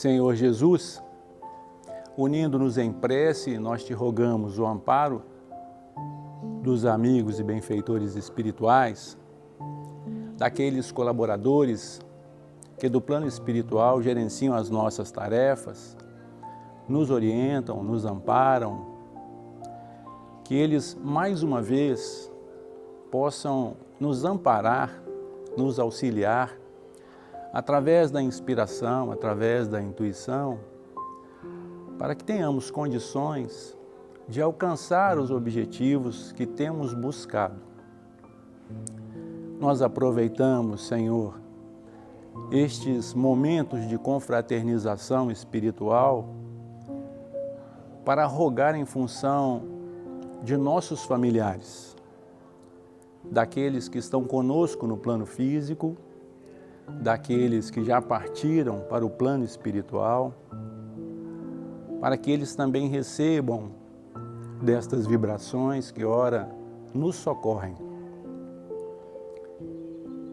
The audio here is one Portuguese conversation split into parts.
Senhor Jesus, unindo-nos em prece, nós te rogamos o amparo dos amigos e benfeitores espirituais, daqueles colaboradores que do plano espiritual gerenciam as nossas tarefas, nos orientam, nos amparam, que eles mais uma vez possam nos amparar, nos auxiliar, através da inspiração, através da intuição, para que tenhamos condições de alcançar os objetivos que temos buscado. Nós aproveitamos, Senhor, estes momentos de confraternização espiritual para rogar em função de nossos familiares, daqueles que estão conosco no plano físico, daqueles que já partiram para o plano espiritual, para que eles também recebam destas vibrações que ora nos socorrem.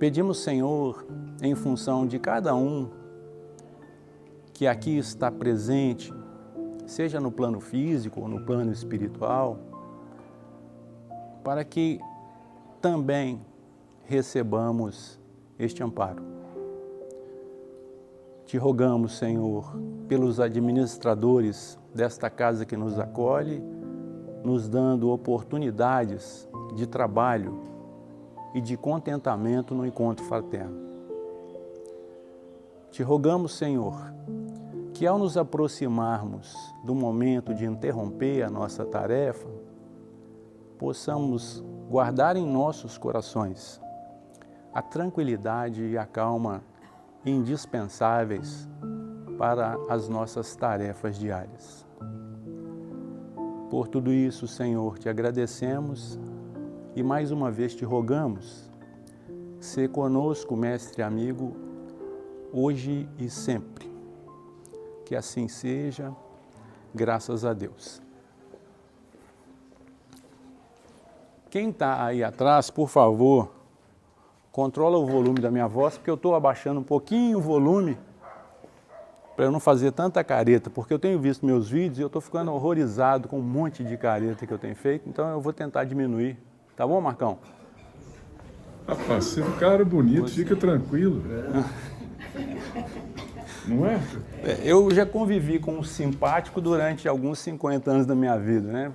Pedimos, Senhor, em função de cada um que aqui está presente, seja no plano físico ou no plano espiritual, para que também recebamos este amparo. Te rogamos, Senhor, pelos administradores desta casa que nos acolhe, nos dando oportunidades de trabalho e de contentamento no encontro fraterno. Te rogamos, Senhor, que ao nos aproximarmos do momento de interromper a nossa tarefa, possamos guardar em nossos corações a tranquilidade e a calma indispensáveis para as nossas tarefas diárias. Por tudo isso, Senhor, te agradecemos e mais uma vez te rogamos, sê conosco, mestre amigo, hoje e sempre. Que assim seja, graças a Deus. Quem está aí atrás, por favor, controla o volume da minha voz, porque eu estou abaixando um pouquinho o volume para eu não fazer tanta careta, porque eu tenho visto meus vídeos e eu estou ficando horrorizado com um monte de careta que eu tenho feito, então eu vou tentar diminuir. Tá bom, Marcão? Rapaz, você é um cara bonito, fica tranquilo. Não é? Eu já convivi com um simpático durante alguns 50 anos da minha vida, né?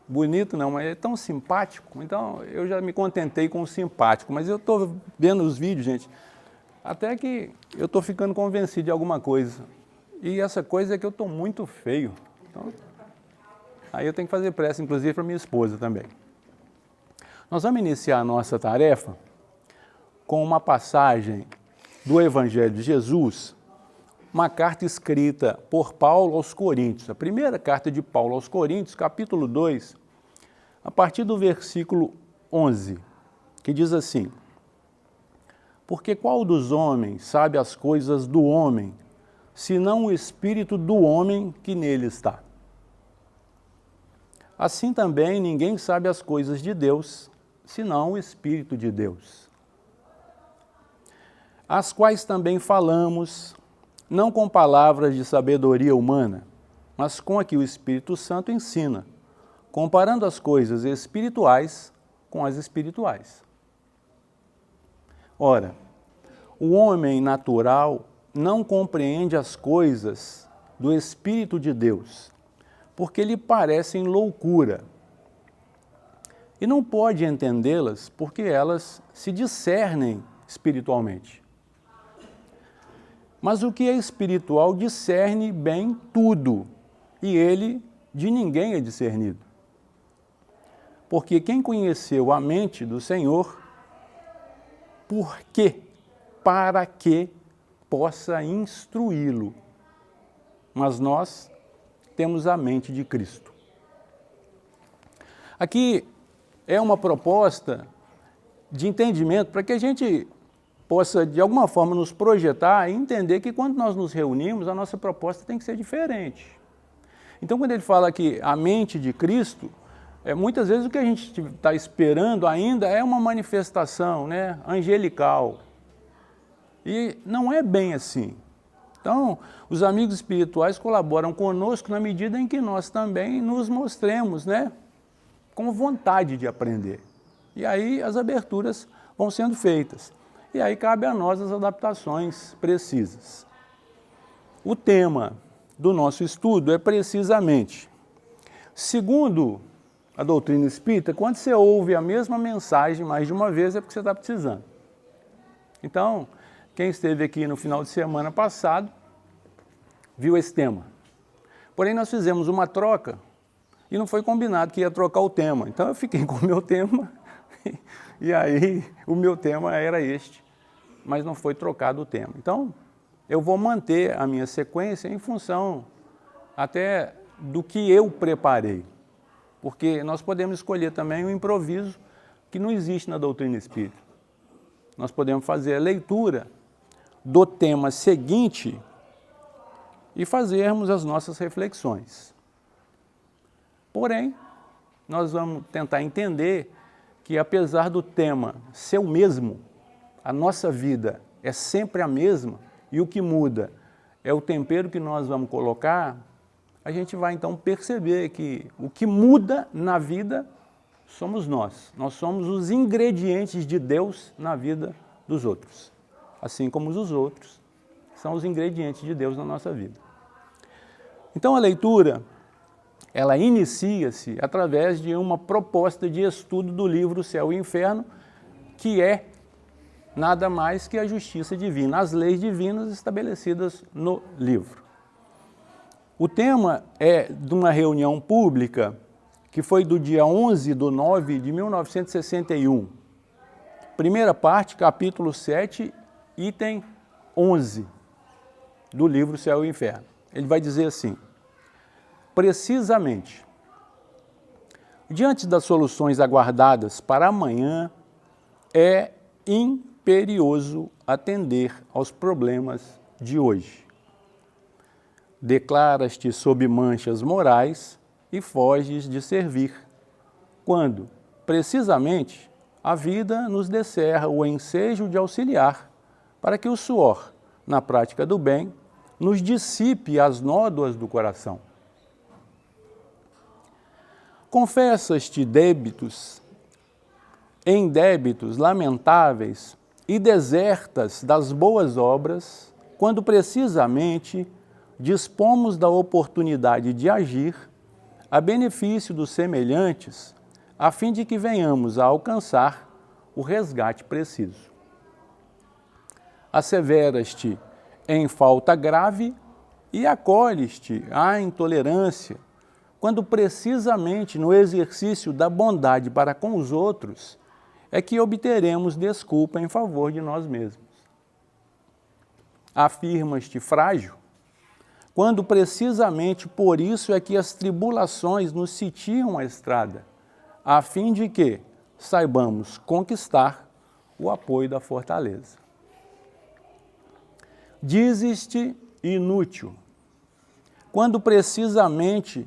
Bonito não, mas é tão simpático, então eu já me contentei com o simpático, mas eu estou vendo os vídeos, gente, até que eu estou ficando convencido de alguma coisa, e essa coisa é que eu estou muito feio, então, aí eu tenho que fazer pressa, inclusive para minha esposa também. Nós vamos iniciar a nossa tarefa com uma passagem do Evangelho de Jesus, uma carta escrita por Paulo aos Coríntios, a primeira carta de Paulo aos Coríntios, capítulo 2, a partir do versículo 11, que diz assim: porque qual dos homens sabe as coisas do homem, senão o espírito do homem que nele está? Assim também ninguém sabe as coisas de Deus, senão o Espírito de Deus, as quais também falamos, não com palavras de sabedoria humana, mas com a que o Espírito Santo ensina, comparando as coisas espirituais com as espirituais. Ora, o homem natural não compreende as coisas do Espírito de Deus, porque lhe parecem loucura, e não pode entendê-las porque elas se discernem espiritualmente. Mas o que é espiritual discerne bem tudo, e ele de ninguém é discernido. Porque quem conheceu a mente do Senhor, por quê? Para que possa instruí-lo. Mas nós temos a mente de Cristo. Aqui é uma proposta de entendimento para que a gente possa, de alguma forma, nos projetar e entender que quando nós nos reunimos, a nossa proposta tem que ser diferente. Então, quando ele fala que a mente de Cristo, muitas vezes o que a gente está esperando ainda é uma manifestação, né, angelical. E não é bem assim. Então, os amigos espirituais colaboram conosco na medida em que nós também nos mostremos, né, com vontade de aprender. E aí as aberturas vão sendo feitas. E aí cabe a nós as adaptações precisas. O tema do nosso estudo é precisamente, segundo a doutrina espírita, quando você ouve a mesma mensagem mais de uma vez é porque você está precisando. Então, quem esteve aqui no final de semana passado, viu esse tema. Porém, nós fizemos uma troca e não foi combinado que ia trocar o tema. Então, eu fiquei com o meu tema e aí o meu tema era este, mas não foi trocado o tema. Então, eu vou manter a minha sequência em função até do que eu preparei. Porque nós podemos escolher também o improviso que não existe na doutrina espírita. Nós podemos fazer a leitura do tema seguinte e fazermos as nossas reflexões. Porém, nós vamos tentar entender que apesar do tema ser o mesmo, a nossa vida é sempre a mesma e o que muda é o tempero que nós vamos colocar, a gente vai então perceber que o que muda na vida somos nós. Nós somos os ingredientes de Deus na vida dos outros. Assim como os outros são os ingredientes de Deus na nossa vida. Então a leitura, ela inicia-se através de uma proposta de estudo do livro Céu e Inferno, que é nada mais que a justiça divina, as leis divinas estabelecidas no livro. O tema é de uma reunião pública que foi do dia 11/9/1961. Primeira parte, capítulo 7, item 11 do livro Céu e Inferno. Ele vai dizer assim: precisamente, diante das soluções aguardadas para amanhã, é imperioso atender aos problemas de hoje. Declaras-te sob manchas morais e foges de servir, quando, precisamente, a vida nos descerra o ensejo de auxiliar, para que o suor, na prática do bem, nos dissipe as nódoas do coração. Confessas-te débitos, em débitos lamentáveis e desertas das boas obras, quando precisamente dispomos da oportunidade de agir a benefício dos semelhantes, a fim de que venhamos a alcançar o resgate preciso. Asseveras-te em falta grave e acolhes-te à intolerância, quando precisamente no exercício da bondade para com os outros é que obteremos desculpa em favor de nós mesmos. Afirmas-te frágil, quando precisamente por isso é que as tribulações nos sitiam a estrada, a fim de que saibamos conquistar o apoio da fortaleza. Dizes-te inútil, quando precisamente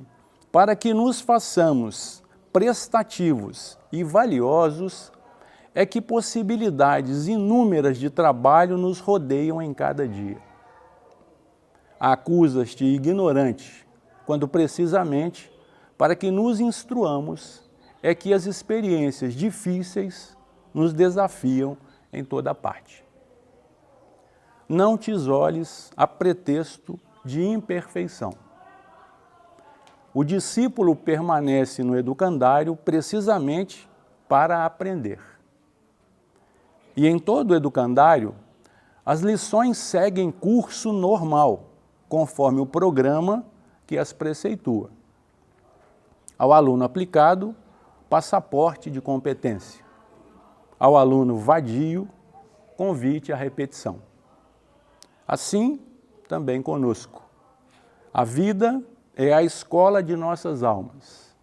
para que nos façamos prestativos e valiosos, é que possibilidades inúmeras de trabalho nos rodeiam em cada dia. Acusas-te ignorante, quando precisamente para que nos instruamos, é que as experiências difíceis nos desafiam em toda parte. Não te isoles a pretexto de imperfeição. O discípulo permanece no educandário precisamente para aprender. E em todo educandário, as lições seguem curso normal, conforme o programa que as preceitua. Ao aluno aplicado, passaporte de competência. Ao aluno vadio, convite à repetição. Assim, também conosco. A vida é a escola de nossas almas.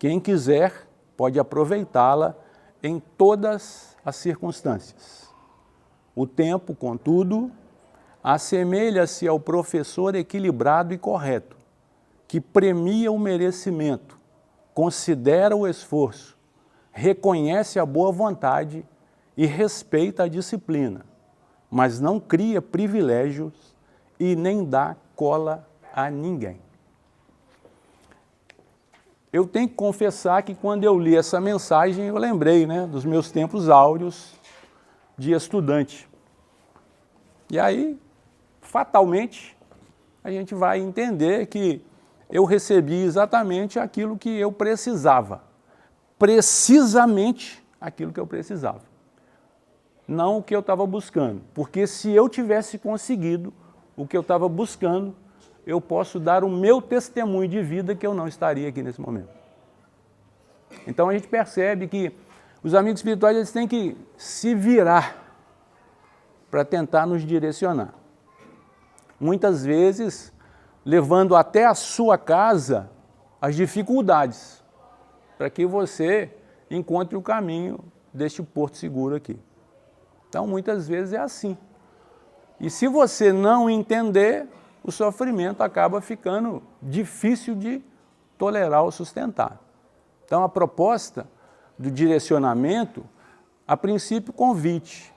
Quem quiser pode aproveitá-la em todas as circunstâncias. O tempo, contudo, assemelha-se ao professor equilibrado e correto, que premia o merecimento, considera o esforço, reconhece a boa vontade e respeita a disciplina, mas não cria privilégios e nem dá cola a ninguém. Eu tenho que confessar que quando eu li essa mensagem, eu lembrei, né, dos meus tempos áureos de estudante. E aí, fatalmente, a gente vai entender que eu recebi exatamente aquilo que eu precisava. Precisamente aquilo que eu precisava. Não o que eu estava buscando. Porque se eu tivesse conseguido o que eu estava buscando, eu posso dar o meu testemunho de vida que eu não estaria aqui nesse momento. Então a gente percebe que os amigos espirituais eles têm que se virar para tentar nos direcionar. Muitas vezes, levando até a sua casa as dificuldades, para que você encontre o caminho deste porto seguro aqui. Então, muitas vezes é assim. E se você não entender, o sofrimento acaba ficando difícil de tolerar ou sustentar. Então, a proposta do direcionamento, a princípio, convite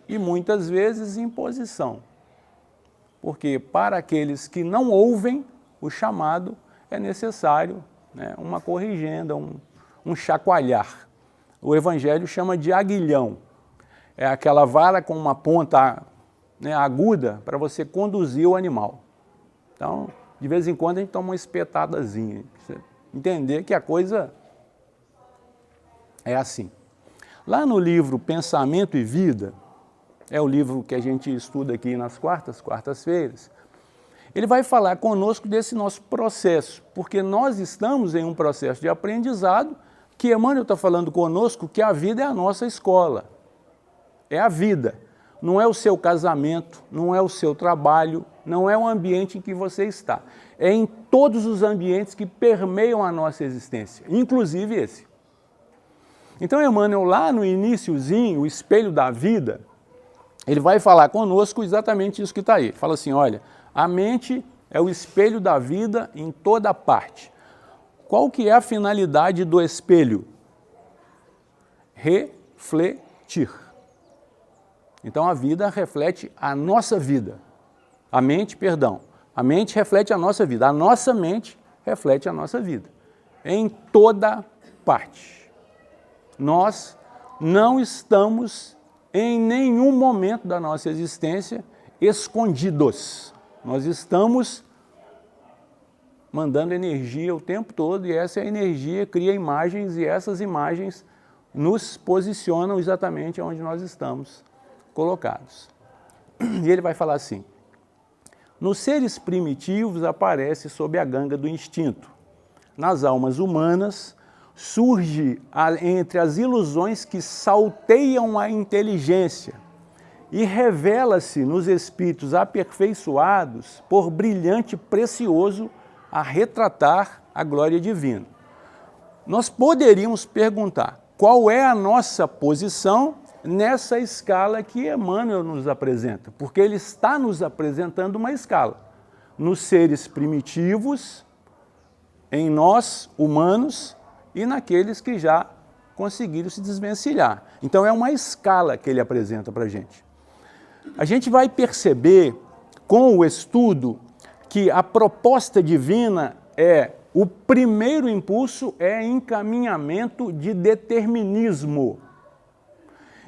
e muitas vezes imposição. Porque para aqueles que não ouvem o chamado, é necessário, né, uma corrigenda, um chacoalhar. O Evangelho chama de aguilhão. É aquela vara com uma ponta, né, aguda para você conduzir o animal. Então, de vez em quando a gente toma uma espetadazinha. Entender que a coisa é assim. Lá no livro Pensamento e Vida, é o livro que a gente estuda aqui nas quartas-feiras, ele vai falar conosco desse nosso processo, porque nós estamos em um processo de aprendizado que Emmanuel está falando conosco que a vida é a nossa escola. É a vida. Não é o seu casamento, não é o seu trabalho, não é o ambiente em que você está. É em todos os ambientes que permeiam a nossa existência, inclusive esse. Então, Emmanuel, lá no iniciozinho, o espelho da vida, ele vai falar conosco exatamente isso que está aí. Ele fala assim, olha, a mente é o espelho da vida em toda parte. Qual que é a finalidade do espelho? Refletir. Então a vida reflete a nossa vida. A mente reflete a nossa vida. A nossa mente reflete a nossa vida. Em toda parte. Nós não estamos em nenhum momento da nossa existência escondidos. Nós estamos mandando energia o tempo todo e essa energia cria imagens e essas imagens nos posicionam exatamente onde nós estamos colocados. E ele vai falar assim, nos seres primitivos aparece sob a ganga do instinto. Nas almas humanas surge entre as ilusões que salteiam a inteligência e revela-se nos espíritos aperfeiçoados por brilhante precioso a retratar a glória divina. Nós poderíamos perguntar qual é a nossa posição nessa escala que Emmanuel nos apresenta, porque ele está nos apresentando uma escala. Nos seres primitivos, em nós, humanos, e naqueles que já conseguiram se desvencilhar. Então é uma escala que ele apresenta para a gente. A gente vai perceber com o estudo que a proposta divina o primeiro impulso é encaminhamento de determinismo.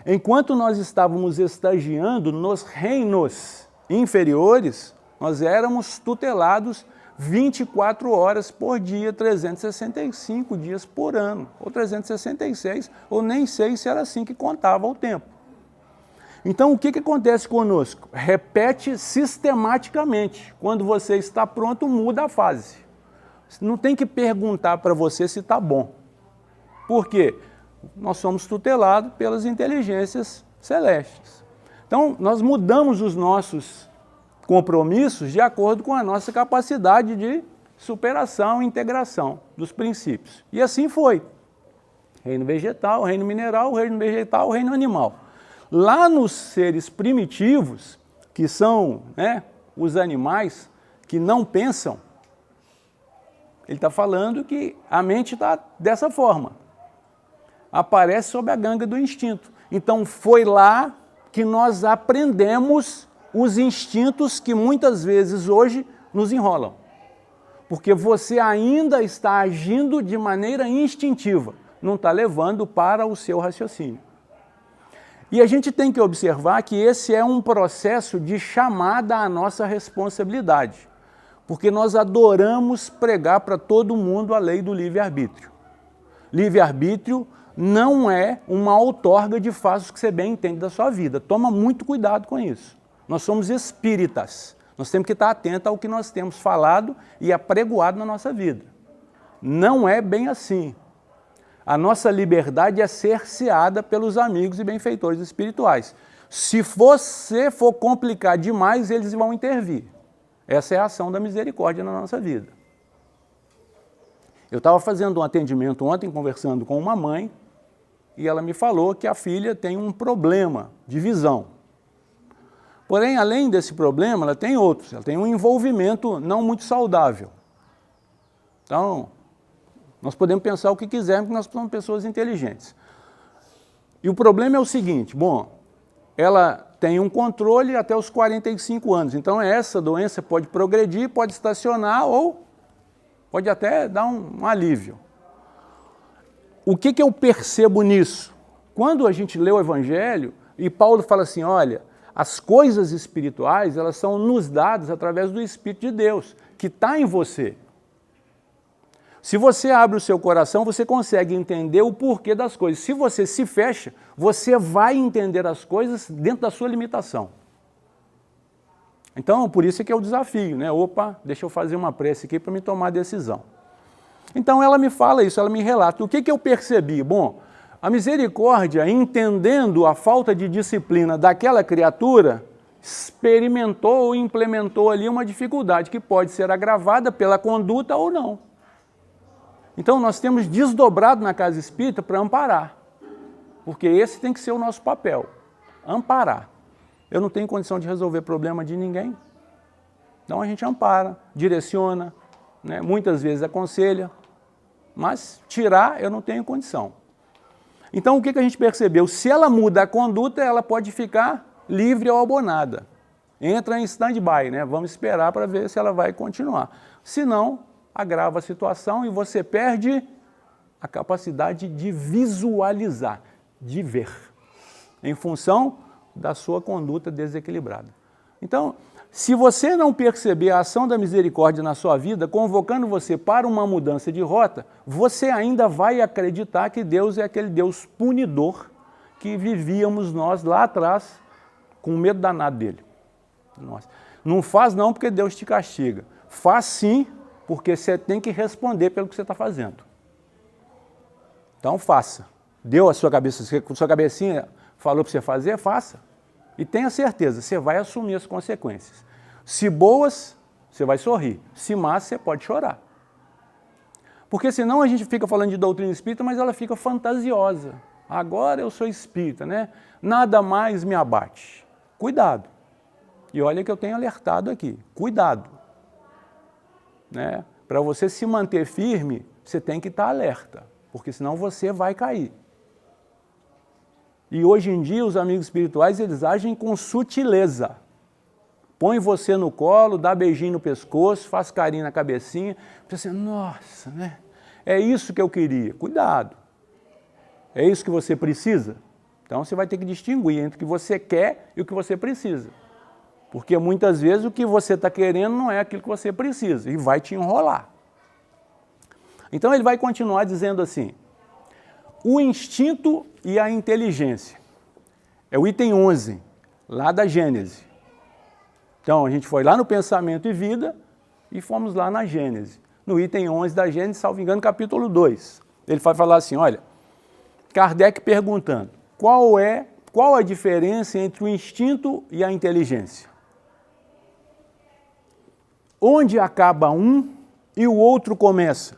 Enquanto nós estávamos estagiando nos reinos inferiores, nós éramos tutelados 24 horas por dia, 365 dias por ano, ou 366, ou nem sei se era assim que contava o tempo. Então, o que acontece conosco? Repete sistematicamente. Quando você está pronto, muda a fase. Não tem que perguntar para você se está bom. Por quê? Nós somos tutelados pelas inteligências celestes. Então, nós mudamos os nossos compromissos de acordo com a nossa capacidade de superação e integração dos princípios. E assim foi. Reino vegetal, reino mineral, reino vegetal, reino animal. Lá nos seres primitivos, que são, os animais que não pensam, ele está falando que a mente está dessa forma. Aparece sob a ganga do instinto. Então foi lá que nós aprendemos os instintos que muitas vezes hoje nos enrolam. Porque você ainda está agindo de maneira instintiva, não está levando para o seu raciocínio. E a gente tem que observar que esse é um processo de chamada à nossa responsabilidade, porque nós adoramos pregar para todo mundo a lei do livre-arbítrio. Livre-arbítrio não é uma outorga de faça o que você bem entende da sua vida. Toma muito cuidado com isso. Nós somos espíritas. Nós temos que estar atentos ao que nós temos falado e apregoado na nossa vida. Não é bem assim. A nossa liberdade é cerceada pelos amigos e benfeitores espirituais. Se você for complicar demais, eles vão intervir. Essa é a ação da misericórdia na nossa vida. Eu estava fazendo um atendimento ontem, conversando com uma mãe, e ela me falou que a filha tem um problema de visão. Porém, além desse problema, ela tem outros. Ela tem um envolvimento não muito saudável. Então, nós podemos pensar o que quisermos, porque nós somos pessoas inteligentes. E o problema é o seguinte, bom, ela tem um controle até os 45 anos. Então, essa doença pode progredir, pode estacionar ou pode até dar um alívio. O que eu percebo nisso? Quando a gente lê o Evangelho, e Paulo fala assim, olha, as coisas espirituais, elas são nos dadas através do Espírito de Deus, que está em você. Se você abre o seu coração, você consegue entender o porquê das coisas. Se você se fecha, você vai entender as coisas dentro da sua limitação. Então, por isso é que é o desafio, né? Opa, deixa eu fazer uma prece aqui para me tomar a decisão. Então, ela me fala isso, ela me relata. O que eu percebi? Bom, a misericórdia, entendendo a falta de disciplina daquela criatura, experimentou ou implementou ali uma dificuldade que pode ser agravada pela conduta ou não. Então, nós temos desdobrado na casa espírita para amparar, porque esse tem que ser o nosso papel, amparar. Eu não tenho condição de resolver problema de ninguém, então a gente ampara, direciona, né? Muitas vezes aconselha, mas tirar eu não tenho condição. Então, o que a gente percebeu? Se ela muda a conduta, ela pode ficar livre ou abonada. Entra em stand-by, né? Vamos esperar para ver se ela vai continuar. Se não, agrava a situação e você perde a capacidade de visualizar, de ver, em função da sua conduta desequilibrada. Então, se você não perceber a ação da misericórdia na sua vida, convocando você para uma mudança de rota, você ainda vai acreditar que Deus é aquele Deus punidor que vivíamos nós lá atrás com medo danado dele. Nossa. Não faz não porque Deus te castiga. Faz sim porque você tem que responder pelo que você está fazendo. Então faça. Deu a sua cabeça, sua cabecinha falou para você fazer, faça. E tenha certeza, você vai assumir as consequências. Se boas, você vai sorrir. Se más, você pode chorar. Porque senão a gente fica falando de doutrina espírita, mas ela fica fantasiosa. Agora eu sou espírita, né? Nada mais me abate. Cuidado. E olha que eu tenho alertado aqui. Cuidado. Né? Para você se manter firme, você tem que estar alerta. Porque senão você vai cair. E hoje em dia os amigos espirituais, eles agem com sutileza. Põe você no colo, dá beijinho no pescoço, faz carinho na cabecinha. Você assim, nossa, né? É isso que eu queria. Cuidado. É isso que você precisa? Então você vai ter que distinguir entre o que você quer e o que você precisa. Porque muitas vezes o que você está querendo não é aquilo que você precisa e vai te enrolar. Então ele vai continuar dizendo assim, o instinto e a inteligência. É o item 11, lá da Gênese. Então a gente foi lá no Pensamento e Vida e fomos lá na Gênese. No item 11 da Gênese, salvo engano, capítulo 2. Ele vai falar assim, olha, Kardec perguntando, qual a diferença entre o instinto e a inteligência? Onde acaba um e o outro começa?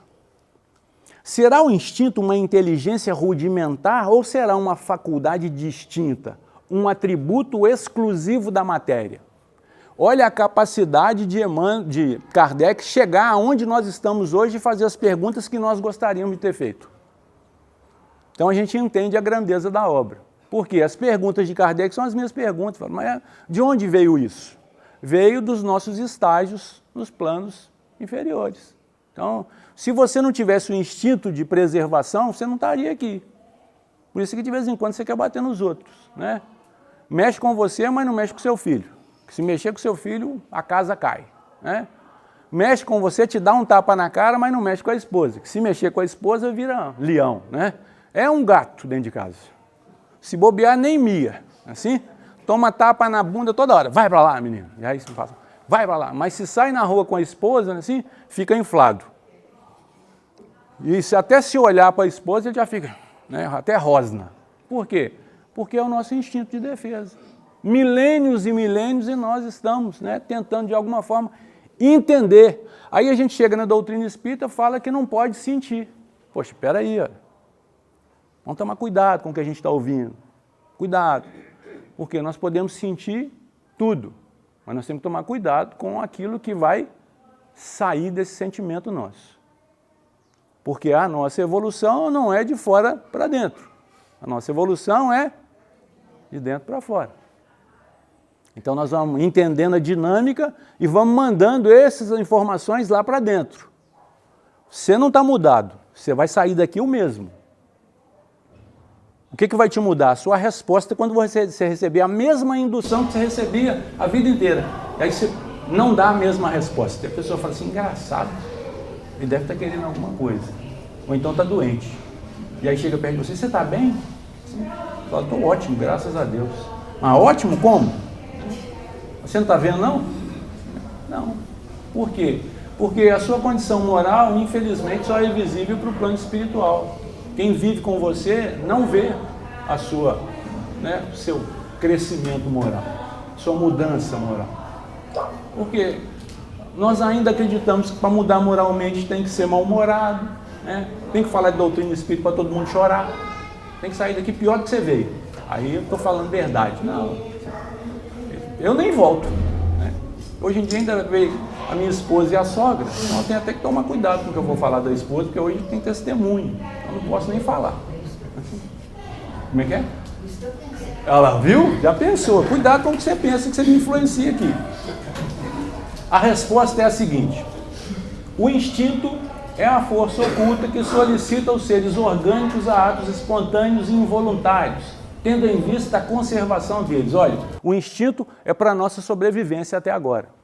Será o instinto uma inteligência rudimentar ou será uma faculdade distinta, um atributo exclusivo da matéria? Olha a capacidade de Kardec chegar aonde nós estamos hoje e fazer as perguntas que nós gostaríamos de ter feito. Então a gente entende a grandeza da obra. Porque as perguntas de Kardec são as minhas perguntas. Mas de onde veio isso? Veio dos nossos estágios nos planos inferiores. Então, se você não tivesse o instinto de preservação, você não estaria aqui. Por isso que de vez em quando você quer bater nos outros, né? Mexe com você, mas não mexe com seu filho. Se mexer com seu filho, a casa cai, né? Mexe com você, te dá um tapa na cara, mas não mexe com a esposa. Se mexer com a esposa, vira leão, né? É um gato dentro de casa. Se bobear, nem mia. Assim, toma tapa na bunda toda hora. Vai pra lá, menino. E aí você fala, vai pra lá. Mas se sai na rua com a esposa, assim, fica inflado. E até se olhar para a esposa, ele já fica, né, até rosna. Por quê? Porque é o nosso instinto de defesa. Milênios e milênios e nós estamos, né, tentando de alguma forma entender. Aí a gente chega na doutrina espírita e fala que não pode sentir. Poxa, espera aí, ó. Vamos tomar cuidado com o que a gente está ouvindo. Cuidado. Porque nós podemos sentir tudo, mas nós temos que tomar cuidado com aquilo que vai sair desse sentimento nosso. Porque a nossa evolução não é de fora para dentro. A nossa evolução é de dentro para fora. Então nós vamos entendendo a dinâmica e vamos mandando essas informações lá para dentro. Você não está mudado, você vai sair daqui o mesmo. O que vai te mudar? A sua resposta quando você receber a mesma indução que você recebia a vida inteira. E aí você não dá a mesma resposta. E a pessoa fala assim, engraçado, ele deve estar querendo alguma coisa. Ou então está doente. E aí chega perto de você está bem? Sim. Fala, estou ótimo, graças a Deus. Ah, ótimo como? Você não está vendo, não? Não. Por quê? Porque a sua condição moral, infelizmente, só é visível para o plano espiritual. Quem vive com você não vê a sua, né, o seu crescimento moral, sua mudança moral. Porque nós ainda acreditamos que para mudar moralmente tem que ser mal-humorado, né? Tem que falar de doutrina espírita para todo mundo chorar, tem que sair daqui pior do que você veio. Aí eu estou falando verdade. Não, eu nem volto, né? Hoje em dia ainda veio a minha esposa e a sogra, então eu tenho até que tomar cuidado com o que eu vou falar da esposa, porque hoje tem testemunho, eu não posso nem falar. Como é que é? Ela viu? Já pensou. Cuidado com o que você pensa, que você me influencia aqui. A resposta é a seguinte: o instinto é a força oculta que solicita aos seres orgânicos a atos espontâneos e involuntários, tendo em vista a conservação deles. Olha, o instinto é para a nossa sobrevivência até agora.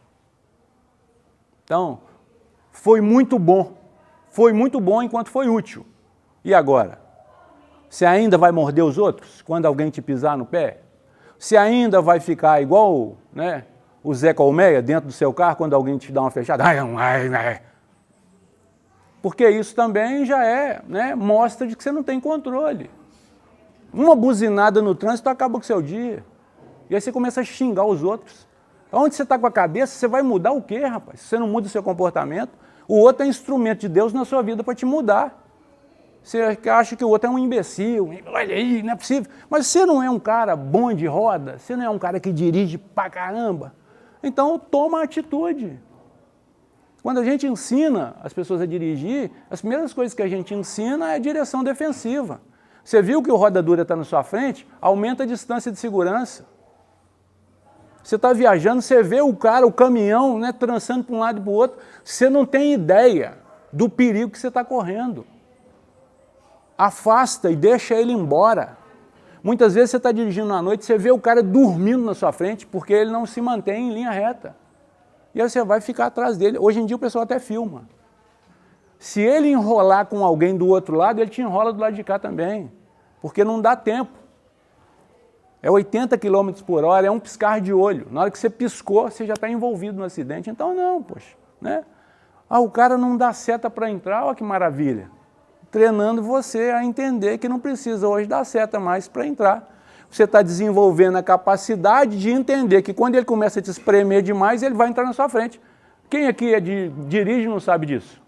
Então, foi muito bom enquanto foi útil. E agora? Você ainda vai morder os outros quando alguém te pisar no pé? Você ainda vai ficar igual, né, o Zé Colmeia dentro do seu carro quando alguém te dá uma fechada? Porque isso também já é, né, mostra de que você não tem controle. Uma buzinada no trânsito acaba com o seu dia. E aí você começa a xingar os outros. Onde você está com a cabeça, você vai mudar o quê, rapaz? Se você não muda o seu comportamento, o outro é instrumento de Deus na sua vida para te mudar. Você acha que o outro é um imbecil, olha aí, não é possível. Mas você não é um cara bom de roda, você não é um cara que dirige pra caramba. Então toma atitude. Quando a gente ensina as pessoas a dirigir, as primeiras coisas que a gente ensina é a direção defensiva. Você viu que o roda dura está na sua frente, aumenta a distância de segurança. Você está viajando, você vê o cara, o caminhão, né, trançando para um lado e para o outro, você não tem ideia do perigo que você está correndo. Afasta e deixa ele embora. Muitas vezes você está dirigindo à noite, você vê o cara dormindo na sua frente, porque ele não se mantém em linha reta. E aí você vai ficar atrás dele. Hoje em dia o pessoal até filma. Se ele enrolar com alguém do outro lado, ele te enrola do lado de cá também, porque não dá tempo. É 80 km por hora, é um piscar de olho. Na hora que você piscou, você já está envolvido no acidente. Então não, poxa, né? Ah, o cara não dá seta para entrar, olha que maravilha. Treinando você a entender que não precisa hoje dar seta mais para entrar. Você está desenvolvendo a capacidade de entender que quando ele começa a te espremer demais, ele vai entrar na sua frente. Quem aqui dirige não sabe disso?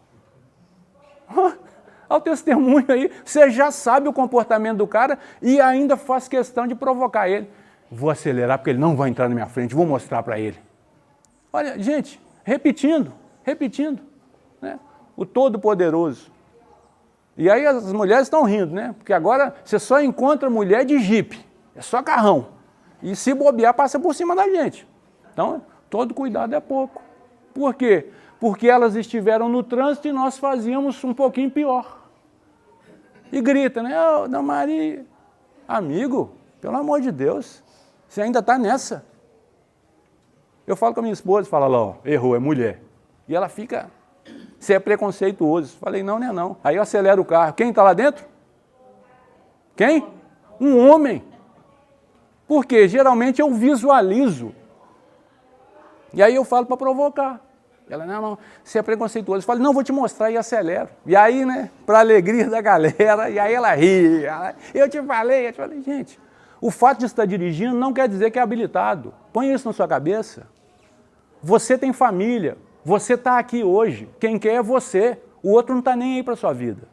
Olha o testemunho aí, você já sabe o comportamento do cara e ainda faz questão de provocar ele. Vou acelerar porque ele não vai entrar na minha frente, vou mostrar para ele. Olha, gente, repetindo, né? O Todo-Poderoso. E aí as mulheres estão rindo, né? Porque agora você só encontra mulher de jipe. É só carrão. E se bobear, passa por cima da gente. Então, todo cuidado é pouco. Por quê? Porque elas estiveram no trânsito e nós fazíamos um pouquinho pior. E grita, né? Ô, Dona Maria, amigo, pelo amor de Deus, você ainda está nessa. Eu falo com a minha esposa, fala lá, ó, errou, é mulher. E ela fica, você é preconceituoso. Falei, não, não é não. Aí eu acelero o carro. Quem está lá dentro? Quem? Um homem. Porque geralmente eu visualizo. E aí eu falo para provocar. Ela, não, você é preconceituoso. Eu falo, não, vou te mostrar e acelero. E aí, né, para alegria da galera, e aí ela ri. Eu te falei, gente, o fato de estar dirigindo não quer dizer que é habilitado. Põe isso na sua cabeça. Você tem família, você está aqui hoje. Quem quer é você. O outro não está nem aí para a sua vida.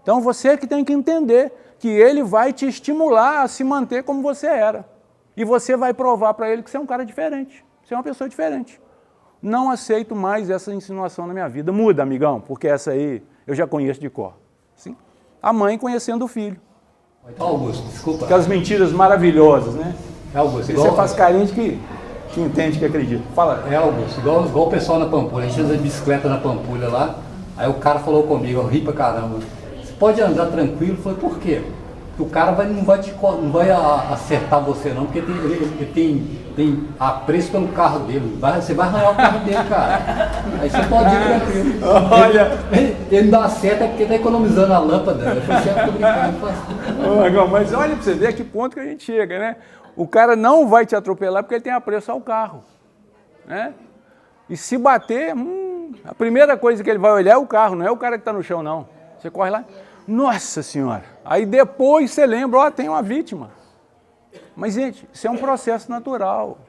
Então você que tem que entender que ele vai te estimular a se manter como você era. E você vai provar para ele que você é um cara diferente. Você é uma pessoa diferente. Não aceito mais essa insinuação na minha vida. Muda, amigão, porque essa aí eu já conheço de cor. Sim? A mãe conhecendo o filho. Augusto, desculpa. Aquelas mentiras maravilhosas, né? Augusto, igual... Você faz carinho de que entende, que acredita. Fala. Augusto, igual o pessoal na Pampulha. A gente anda de bicicleta na Pampulha lá. Aí o cara falou comigo, eu ri pra caramba. Você pode andar tranquilo? Eu falei, por quê? Porque o cara não vai acertar você não, porque ele tem apreço pelo carro dele. Você vai arranhar o carro dele, cara. Aí você pode ir tranquilo. Olha. Ele não dá acerto é porque está economizando a lâmpada. Eu falei, tô brincando. Mas olha para você ver a que ponto que a gente chega, né? O cara não vai te atropelar porque ele tem apreço ao carro. Né? E se bater, a primeira coisa que ele vai olhar é o carro, não é o cara que está no chão, não. Você corre lá, nossa senhora. Aí depois você lembra, ó, tem uma vítima. Mas, gente, isso é um processo natural.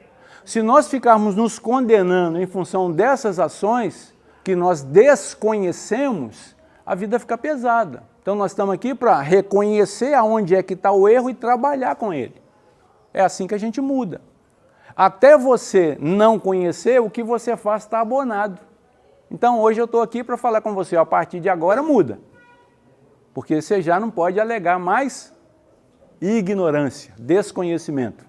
Se nós ficarmos nos condenando em função dessas ações que nós desconhecemos, a vida fica pesada. Então, nós estamos aqui para reconhecer aonde é que está o erro e trabalhar com ele. É assim que a gente muda. Até você não conhecer, o que você faz está abonado. Então, hoje eu estou aqui para falar com você, a partir de agora muda. Porque você já não pode alegar mais ignorância, desconhecimento.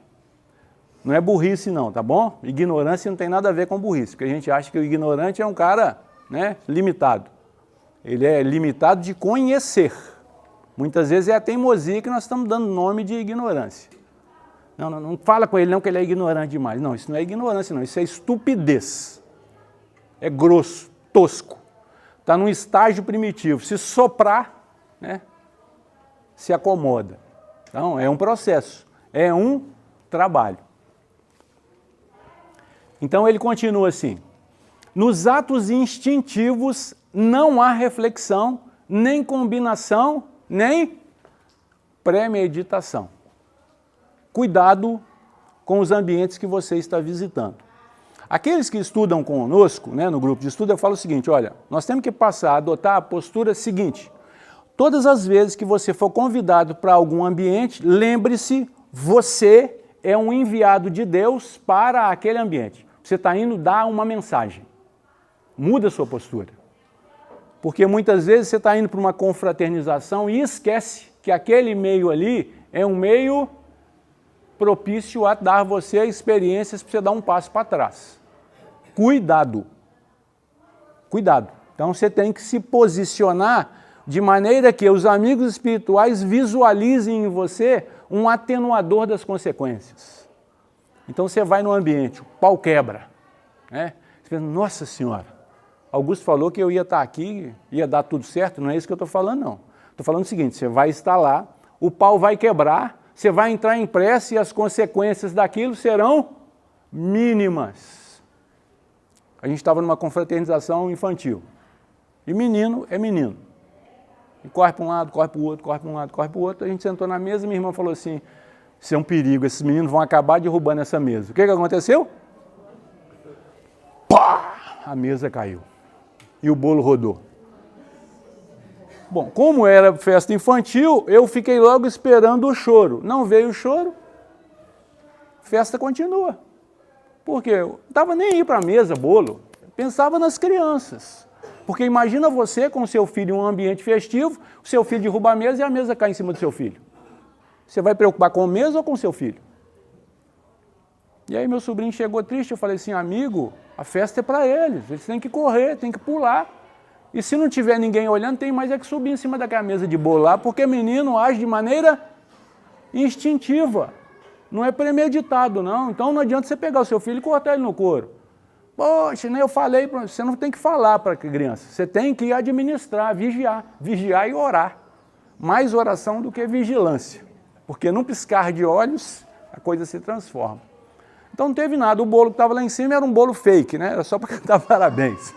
Não é burrice não, tá bom? Ignorância não tem nada a ver com burrice, porque a gente acha que o ignorante é um cara, né, limitado. Ele é limitado de conhecer. Muitas vezes é a teimosia que nós estamos dando nome de ignorância. Não fala com ele não que ele é ignorante demais. Não, isso não é ignorância não, isso é estupidez. É grosso, tosco. Está num estágio primitivo. Se soprar, né, se acomoda. Então, é um processo, é um trabalho. Então, ele continua assim. Nos atos instintivos não há reflexão, nem combinação, nem premeditação. Cuidado com os ambientes que você está visitando. Aqueles que estudam conosco, né, no grupo de estudo, eu falo o seguinte, olha, nós temos que passar a adotar a postura seguinte. Todas as vezes que você for convidado para algum ambiente, lembre-se, você é um enviado de Deus para aquele ambiente. Você está indo dar uma mensagem. Muda a sua postura. Porque muitas vezes você está indo para uma confraternização e esquece que aquele meio ali é um meio propício a dar você experiências para você dar um passo para trás. Cuidado. Cuidado. Então você tem que se posicionar de maneira que os amigos espirituais visualizem em você um atenuador das consequências. Então você vai no ambiente, o pau quebra. Né? Você pensa, nossa senhora, Augusto falou que eu ia estar aqui, ia dar tudo certo, não é isso que eu estou falando não. Estou falando o seguinte, você vai estar lá, o pau vai quebrar, você vai entrar em prece e as consequências daquilo serão mínimas. A gente estava numa confraternização infantil. E menino é menino. E corre para um lado, corre para o outro, corre para um lado, corre para o outro. A gente sentou na mesa e minha irmã falou assim, isso é um perigo, esses meninos vão acabar derrubando essa mesa. O que aconteceu? Pá! A mesa caiu. E o bolo rodou. Bom, como era festa infantil, eu fiquei logo esperando o choro. Não veio o choro, festa continua. Por quê? Eu não estava nem aí para a mesa, bolo. Eu pensava nas crianças. Porque imagina você com o seu filho em um ambiente festivo, o seu filho derruba a mesa e a mesa cai em cima do seu filho. Você vai preocupar com o mesmo ou com o seu filho? E aí meu sobrinho chegou triste, eu falei assim, amigo, a festa é para eles têm que correr, têm que pular. E se não tiver ninguém olhando, tem mais é que subir em cima daquela mesa de bolo lá, porque menino age de maneira instintiva, não é premeditado não. Então não adianta você pegar o seu filho e cortar ele no couro. Poxa, né, eu falei, você não tem que falar para a criança, você tem que administrar, vigiar e orar. Mais oração do que vigilância, porque num piscar de olhos a coisa se transforma. Então não teve nada, o bolo que estava lá em cima era um bolo fake, né? Era só para cantar parabéns.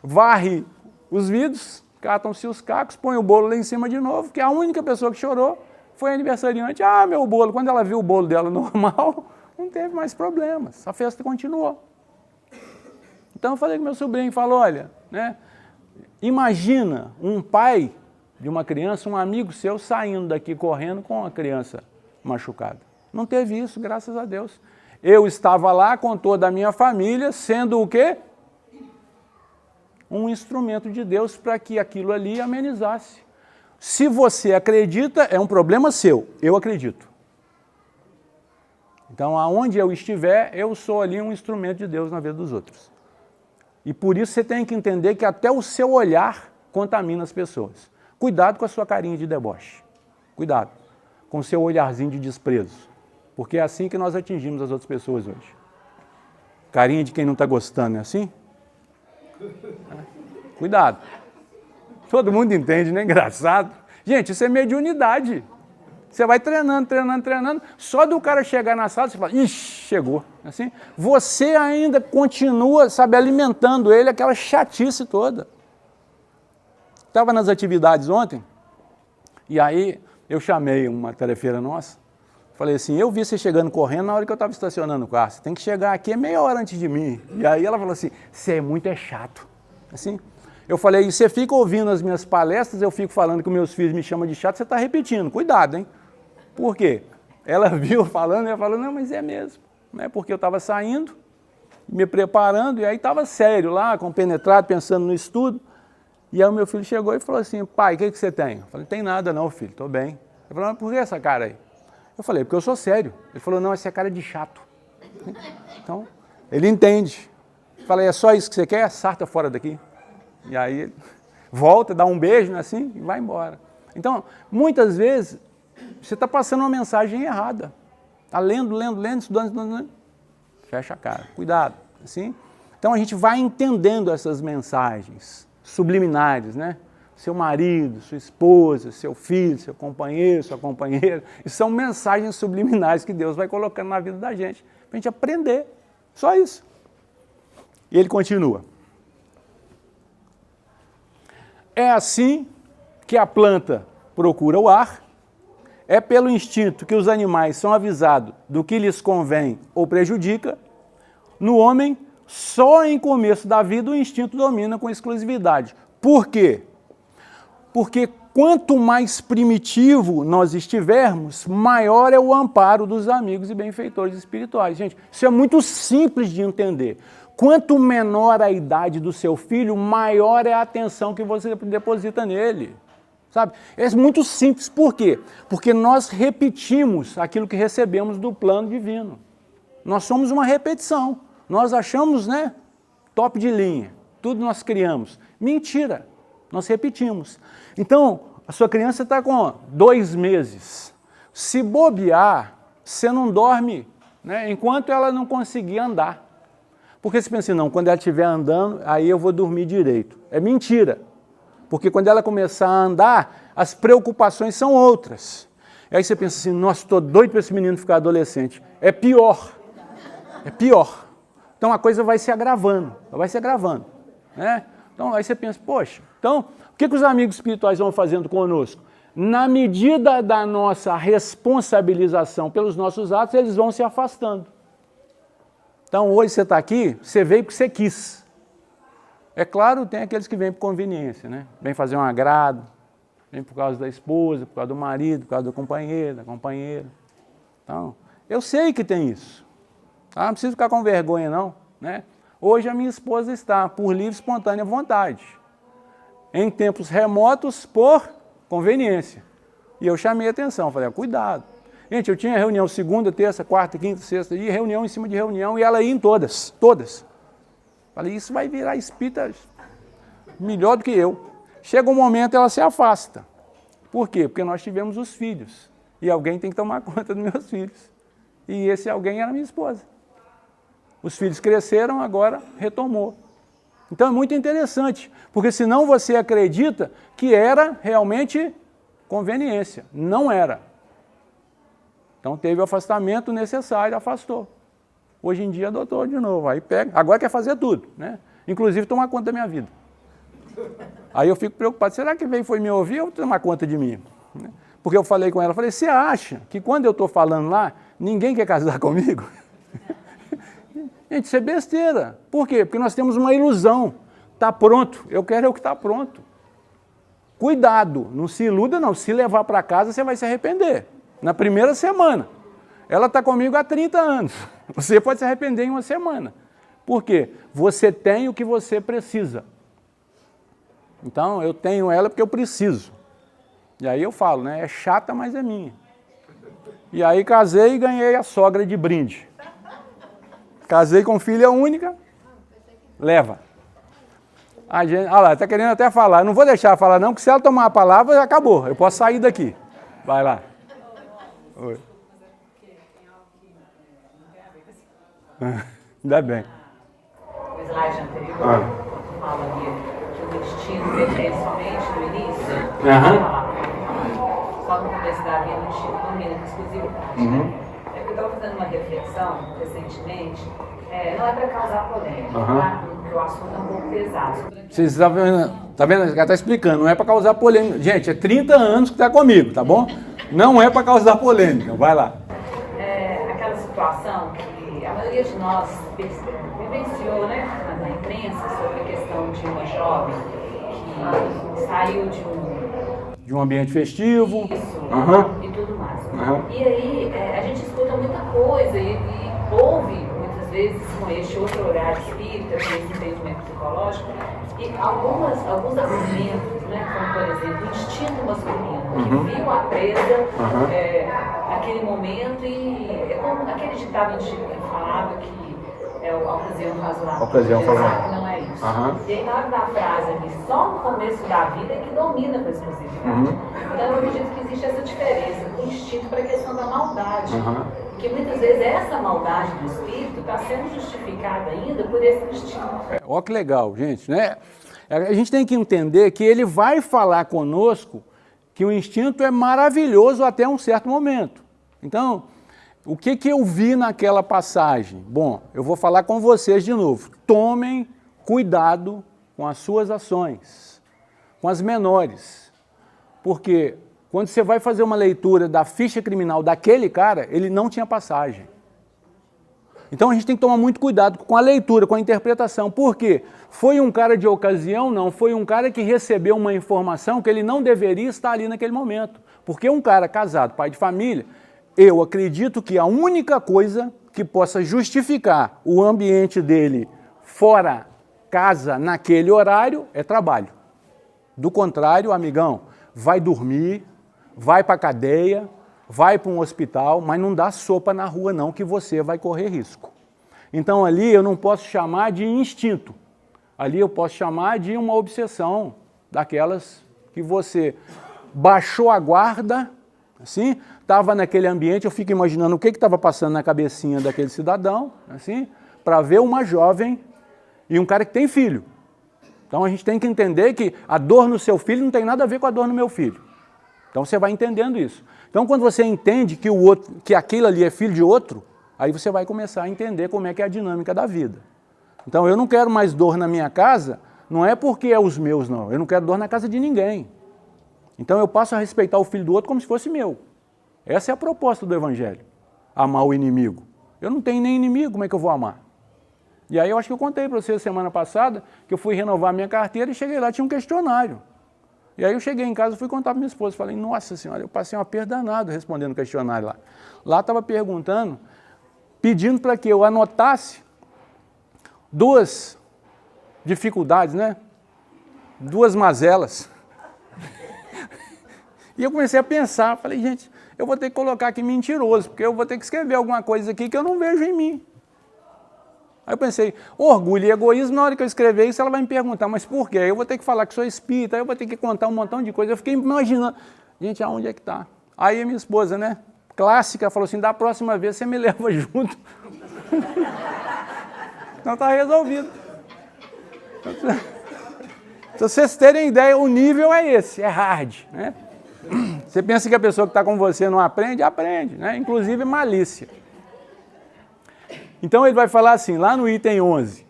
Varre os vidros, catam-se os cacos, põe o bolo lá em cima de novo, que a única pessoa que chorou foi a aniversariante. Ah, meu bolo, quando ela viu o bolo dela normal, não teve mais problemas, a festa continuou. Então eu falei com meu sobrinho, falou, olha, né, imagina um pai de uma criança, um amigo seu saindo daqui correndo com uma criança machucada. Não teve isso, graças a Deus. Eu estava lá com toda a minha família, sendo o quê? Um instrumento de Deus para que aquilo ali amenizasse. Se você acredita, é um problema seu, eu acredito. Então, aonde eu estiver, eu sou ali um instrumento de Deus na vida dos outros. E por isso você tem que entender que até o seu olhar contamina as pessoas. Cuidado com a sua carinha de deboche. Cuidado com o seu olharzinho de desprezo. Porque é assim que nós atingimos as outras pessoas hoje. Carinha de quem não está gostando, é assim? Cuidado. Todo mundo entende, né? Engraçado. Gente, isso é mediunidade. Você vai treinando, treinando, treinando. Só do cara chegar na sala, você fala, ixi, chegou. Assim, você ainda continua, sabe, alimentando ele, aquela chatice toda. Estava nas atividades ontem, e aí eu chamei uma tarefeira nossa, falei assim, eu vi você chegando correndo na hora que eu estava estacionando o carro, você tem que chegar aqui meia hora antes de mim. E aí ela falou assim, você é muito chato. Assim, eu falei, e você fica ouvindo as minhas palestras, eu fico falando que meus filhos me chamam de chato, você está repetindo, cuidado, hein? Por quê? Ela viu falando e ela falou, não, mas é mesmo. Né? Porque eu estava saindo, me preparando, e aí estava sério lá, compenetrado, pensando no estudo. E aí o meu filho chegou e falou assim, pai, o que você tem? Eu falei, não tem nada não, filho, estou bem. Ele falou, mas por que essa cara aí? Eu falei, porque eu sou sério. Ele falou, não, essa é cara de chato. Então, ele entende. Eu falei, é só isso que você quer? Sarta fora daqui. E aí ele volta, dá um beijo, né, assim, e vai embora. Então, muitas vezes, você está passando uma mensagem errada. Está lendo, estudando. Fecha a cara. Cuidado. Assim. Então, a gente vai entendendo essas mensagens subliminares, né? Seu marido, sua esposa, seu filho, seu companheiro, sua companheira. E são mensagens subliminares que Deus vai colocando na vida da gente, para a gente aprender. Só isso. E ele continua. É assim que a planta procura o ar, é pelo instinto que os animais são avisados do que lhes convém ou prejudica. No homem, só em começo da vida o instinto domina com exclusividade. Por quê? Porque quanto mais primitivo nós estivermos, maior é o amparo dos amigos e benfeitores espirituais. Gente, isso é muito simples de entender. Quanto menor a idade do seu filho, maior é a atenção que você deposita nele. Sabe? É muito simples. Por quê? Porque nós repetimos aquilo que recebemos do plano divino. Nós somos uma repetição. Nós achamos, né, top de linha. Tudo nós criamos. Mentira. Nós repetimos. Então, a sua criança está com 2 meses. Se bobear, você não dorme, né, enquanto ela não conseguir andar. Porque você pensa assim, não, quando ela estiver andando, aí eu vou dormir direito. É mentira. Porque quando ela começar a andar, as preocupações são outras. E aí você pensa assim, nossa, estou doido para esse menino ficar adolescente. É pior. É pior. Então a coisa vai se agravando. Né? Então aí você pensa, poxa, então o que os amigos espirituais vão fazendo conosco? Na medida da nossa responsabilização pelos nossos atos, eles vão se afastando. Então hoje você está aqui, você veio porque você quis. É claro, tem aqueles que vêm por conveniência, né? Vem fazer um agrado, vem por causa da esposa, por causa do marido, por causa do companheiro, da companheira. Então, eu sei que tem isso. Tá? Não precisa ficar com vergonha, não. Né? Hoje a minha esposa está por livre e espontânea vontade. Em tempos remotos, por conveniência. E eu chamei a atenção, falei, cuidado. Gente, eu tinha reunião segunda, terça, quarta, quinta, sexta, e reunião em cima de reunião, e ela ia em todas, todas. Falei, isso vai virar espírita melhor do que eu. Chega um momento, ela se afasta. Por quê? Porque nós tivemos os filhos, e alguém tem que tomar conta dos meus filhos. E esse alguém era minha esposa. Os filhos cresceram, agora retomou. Então é muito interessante, porque senão você acredita que era realmente conveniência. Não era. Então teve o afastamento necessário, afastou. Hoje em dia adotou de novo, aí pega, agora quer fazer tudo, né? Inclusive tomar conta da minha vida. Aí eu fico preocupado, será que veio foi me ouvir ou tomar conta de mim? Porque eu falei com ela, falei, você acha que quando eu estou falando lá, ninguém quer casar comigo? Gente, isso é besteira. Por quê? Porque nós temos uma ilusão. Está pronto, eu quero é o que está pronto. Cuidado, não se iluda não, se levar para casa você vai se arrepender. Na primeira semana. Ela está comigo há 30 anos. Você pode se arrepender em uma semana. Por quê? Você tem o que você precisa. Então, eu tenho ela porque eu preciso. E aí eu falo, né? É chata, mas é minha. E aí casei e ganhei a sogra de brinde. Casei com filha única, leva. A gente, olha lá, está querendo até falar. Não vou deixar ela falar não, porque se ela tomar a palavra, acabou. Eu posso sair daqui. Vai lá. Oi. Ainda bem. O slide anterior fala ali que o destino pertence somente no início. Só no começo da vida o destino domina com exclusividade. É que eu estava fazendo uma reflexão recentemente, não é para causar polêmica, tá? Porque o assunto é um pouco pesado. Vocês estão vendo? Tá vendo? Ela está explicando, não é para causar polêmica. Gente, é 30 anos que está comigo, tá bom? Não é para causar polêmica, vai lá. Aquela situação que a maioria de nós vivenciou, né, na imprensa, sobre a questão de uma jovem que saiu de um ambiente festivo. Isso, e tudo mais. E aí, a gente escuta muita coisa e ouve, muitas vezes, com este outro olhar espírita, com esse entendimento psicológico, e alguns argumentos, né, como, por exemplo, o instinto masculino, que viu a presa naquele momento e é como aquele ditado antigo que falava que a ocasião faz o ato. Ocasião faz o ato. Que não é isso. E aí, na hora da frase ali, só no começo da vida é que domina com exclusividade. Então, eu acredito que existe essa diferença do instinto para a questão da maldade. Porque muitas vezes essa maldade do espírito está sendo justificada ainda por esse instinto. Olha que legal, gente, né? A gente tem que entender que ele vai falar conosco que o instinto é maravilhoso até um certo momento. Então, o que eu vi naquela passagem? Bom, eu vou falar com vocês de novo. Tomem cuidado com as suas ações, com as menores. Porque quando você vai fazer uma leitura da ficha criminal daquele cara, ele não tinha passagem. Então a gente tem que tomar muito cuidado com a leitura, com a interpretação. Por quê? Foi um cara de ocasião? Não. Foi um cara que recebeu uma informação que ele não deveria estar ali naquele momento. Porque um cara casado, pai de família, eu acredito que a única coisa que possa justificar o ambiente dele fora casa naquele horário é trabalho. Do contrário, amigão, vai dormir, vai para a cadeia, vai para um hospital, mas não dá sopa na rua não, que você vai correr risco. Então ali eu não posso chamar de instinto, ali eu posso chamar de uma obsessão, daquelas que você baixou a guarda, assim, estava naquele ambiente, eu fico imaginando o que estava passando na cabecinha daquele cidadão, assim, para ver uma jovem e um cara que tem filho. Então a gente tem que entender que a dor no seu filho não tem nada a ver com a dor no meu filho. Então você vai entendendo isso. Então quando você entende que o outro, que aquilo ali é filho de outro, aí você vai começar a entender como é que é a dinâmica da vida. Então eu não quero mais dor na minha casa, não é porque é os meus não, eu não quero dor na casa de ninguém. Então eu passo a respeitar o filho do outro como se fosse meu. Essa é a proposta do Evangelho, amar o inimigo. Eu não tenho nem inimigo, como é que eu vou amar? E aí eu acho que eu contei para vocês semana passada que eu fui renovar minha carteira e cheguei lá, tinha um questionário. E aí eu cheguei em casa, fui contar para minha esposa, falei, nossa senhora, eu passei uma perda danada respondendo o questionário lá. Lá estava perguntando, pedindo para que eu anotasse duas dificuldades, né? Duas mazelas. E eu comecei a pensar, falei, gente, eu vou ter que colocar aqui mentiroso, porque eu vou ter que escrever alguma coisa aqui que eu não vejo em mim. Aí eu pensei, orgulho e egoísmo, na hora que eu escrever isso, ela vai me perguntar, mas por quê? Eu vou ter que falar que sou espírita, aí eu vou ter que contar um montão de coisa. Eu fiquei imaginando, gente, aonde é que está? Aí a minha esposa, né, clássica, falou assim, da próxima vez você me leva junto. Então está resolvido. Se vocês terem ideia, o nível é esse, é hard, né? Você pensa que a pessoa que está com você não aprende? Aprende, né? Inclusive malícia. Então ele vai falar assim, lá no item 11,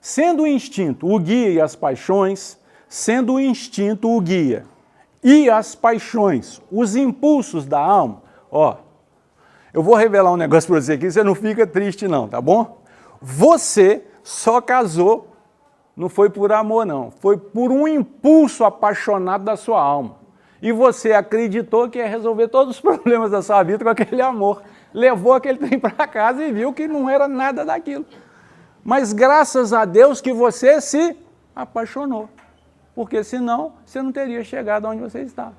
sendo o instinto o guia e as paixões, sendo o instinto o guia e as paixões, os impulsos da alma, ó, eu vou revelar um negócio para você aqui, você não fica triste não, tá bom? Você só casou, não foi por amor não, foi por um impulso apaixonado da sua alma. E você acreditou que ia resolver todos os problemas da sua vida com aquele amor. Levou aquele trem para casa e viu que não era nada daquilo. Mas graças a Deus que você se apaixonou. Porque senão você não teria chegado onde você está.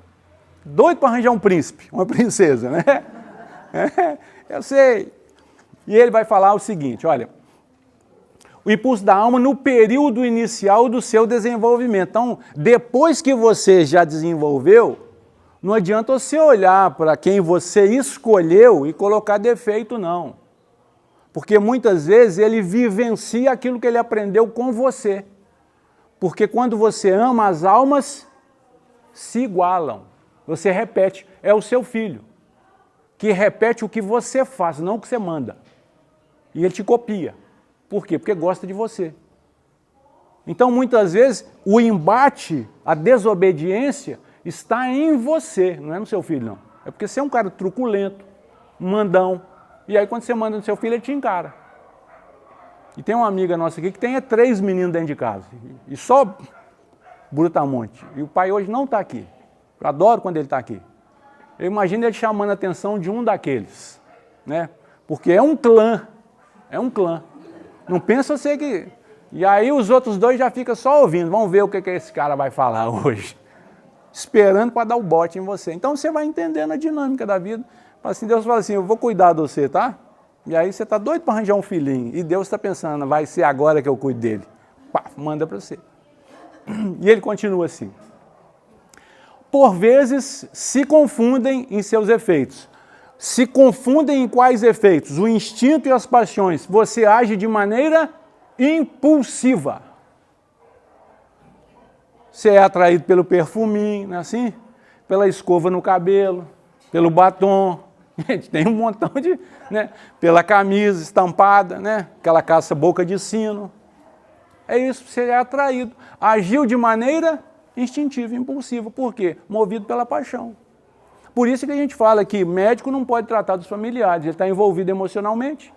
Doido para arranjar um príncipe, uma princesa, né? Eu sei. E ele vai falar o seguinte, olha, o impulso da alma no período inicial do seu desenvolvimento. Então, depois que você já desenvolveu, não adianta você olhar para quem você escolheu e colocar defeito, não. Porque muitas vezes ele vivencia aquilo que ele aprendeu com você. Porque quando você ama, as almas se igualam. Você repete, é o seu filho, que repete o que você faz, não o que você manda. E ele te copia. Por quê? Porque gosta de você. Então, muitas vezes, o embate, a desobediência, está em você, não é no seu filho, não. É porque você é um cara truculento, mandão, e aí quando você manda no seu filho, ele te encara. E tem uma amiga nossa aqui que tem 3 meninos dentro de casa, e só brutamonte. E o pai hoje não está aqui. Eu adoro quando ele está aqui. Eu imagino ele chamando a atenção de um daqueles, né? Porque é um clã, Não pensa você que... E aí os outros 2 já ficam só ouvindo, vamos ver o que esse cara vai falar hoje. Esperando para dar o bote em você. Então você vai entendendo a dinâmica da vida. Assim, Deus fala assim, eu vou cuidar de você, tá? E aí você está doido para arranjar um filhinho. E Deus está pensando, vai ser agora que eu cuido dele. Pá, manda para você. E ele continua assim. Por vezes se confundem em seus efeitos. Se confundem em quais efeitos? O instinto e as paixões. Você age de maneira impulsiva. Você é atraído pelo perfuminho, não é assim? Pela escova no cabelo, pelo batom. Gente, tem um montão de... né? Pela camisa estampada, né? Aquela calça boca de sino. É isso, você é atraído. Agiu de maneira instintiva, impulsiva. Por quê? Movido pela paixão. Por isso que a gente fala que médico não pode tratar dos familiares, ele está envolvido emocionalmente.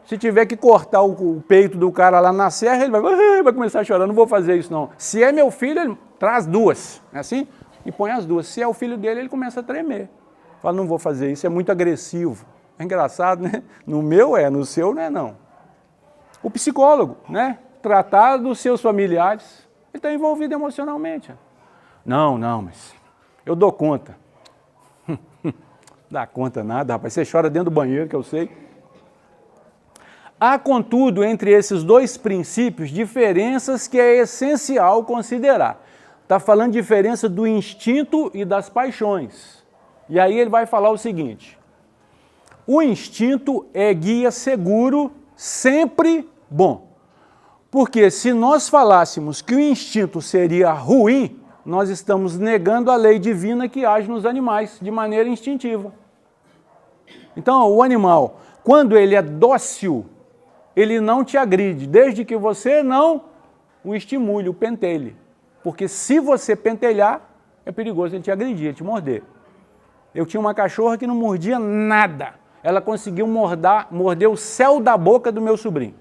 Se tiver que cortar o peito do cara lá na serra, ele vai começar a chorar, não vou fazer isso não. Se é meu filho, ele traz 2, é assim? E põe as 2. Se é o filho dele, ele começa a tremer. Fala, não vou fazer isso, é muito agressivo. É engraçado, né? No meu é, no seu não é não. O psicólogo, né? Tratar dos seus familiares, ele está envolvido emocionalmente. Não, mas eu dou conta. Dá conta nada, rapaz. Você chora dentro do banheiro, que eu sei. Há, contudo, entre esses 2 princípios, diferenças que é essencial considerar. Está falando de diferença do instinto e das paixões. E aí ele vai falar o seguinte. O instinto é guia seguro, sempre bom. Porque se nós falássemos que o instinto seria ruim, nós estamos negando a lei divina que age nos animais de maneira instintiva. Então, o animal, quando ele é dócil, ele não te agride, desde que você não o estimule, o pentelhe. Porque se você pentelhar, é perigoso ele te agredir, ele te morder. Eu tinha uma cachorra que não mordia nada. Ela conseguiu morder o céu da boca do meu sobrinho.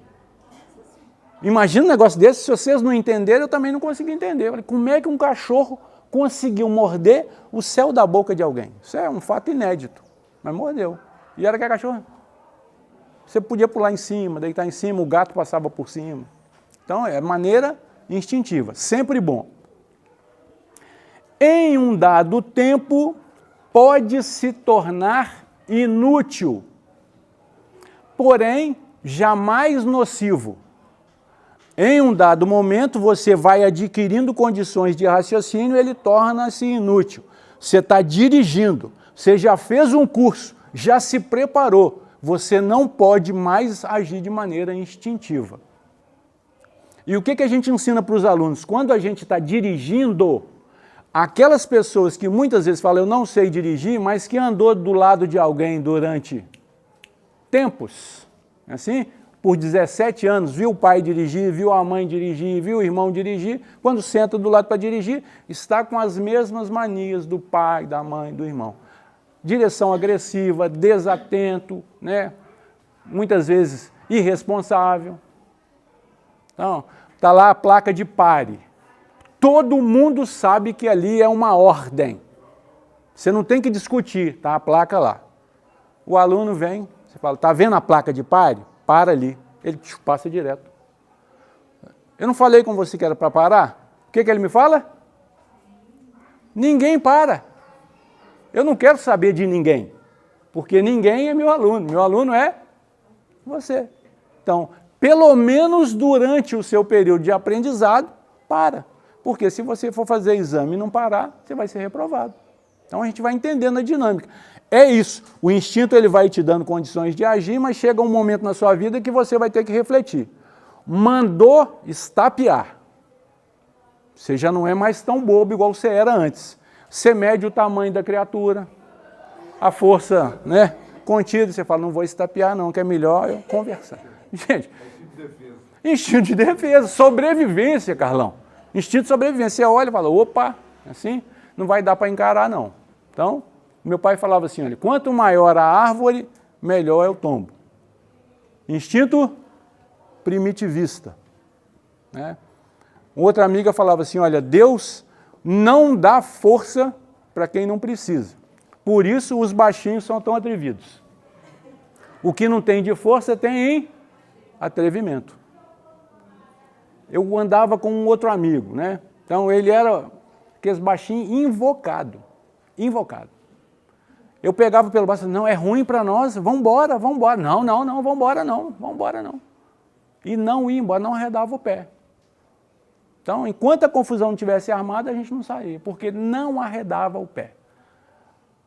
Imagina um negócio desse, se vocês não entenderem, eu também não consegui entender. Eu falei, como é que um cachorro conseguiu morder o céu da boca de alguém? Isso é um fato inédito, mas mordeu. E era que a cachorra... Você podia pular em cima, deitar em cima, o gato passava por cima. Então, é maneira instintiva, sempre bom. em um dado tempo, pode se tornar inútil, porém, jamais nocivo. Em um dado momento, você vai adquirindo condições de raciocínio, ele torna-se inútil. Você está dirigindo, você já fez um curso, já se preparou, você não pode mais agir de maneira instintiva. E o que a gente ensina para os alunos? Quando a gente está dirigindo, aquelas pessoas que muitas vezes falam, eu não sei dirigir, mas que andou do lado de alguém durante tempos, assim, por 17 anos, viu o pai dirigir, viu a mãe dirigir, viu o irmão dirigir, quando senta do lado para dirigir, está com as mesmas manias do pai, da mãe, do irmão. Direção agressiva, desatento, né? Muitas vezes irresponsável. Então, está lá a placa de pare. Todo mundo sabe que ali é uma ordem. Você não tem que discutir, tá a placa lá. O aluno vem, você fala, tá vendo a placa de pare? Para ali. Ele passa direto. Eu não falei com você que era para parar? O que ele me fala? Ninguém para. Eu não quero saber de ninguém, porque ninguém é meu aluno. Meu aluno é você. Então, pelo menos durante o seu período de aprendizado, para. Porque se você for fazer exame e não parar, você vai ser reprovado. Então a gente vai entendendo a dinâmica. É isso. O instinto ele vai te dando condições de agir, mas chega um momento na sua vida que você vai ter que refletir. Mandou estapear. Você já não é mais tão bobo igual você era antes. Você mede o tamanho da criatura, a força, né, contida. Você fala, não vou estapear não, que é melhor eu conversar. Gente, instinto de defesa, sobrevivência, Carlão. Instinto de sobrevivência. Você olha e fala, opa, assim, não vai dar para encarar não. Então, meu pai falava assim, olha, quanto maior a árvore, melhor é o tombo. Instinto primitivista. Né? Outra amiga falava assim, olha, Deus não dá força para quem não precisa. Por isso os baixinhos são tão atrevidos. O que não tem de força tem atrevimento. Eu andava com um outro amigo, né? Então ele era aqueles baixinhos invocado. Eu pegava pelo braço, não, é ruim para nós, vamos embora. Não, vamos embora não. E não ia embora, não arredava o pé. Então, enquanto a confusão não tivesse armada, a gente não saía, porque não arredava o pé.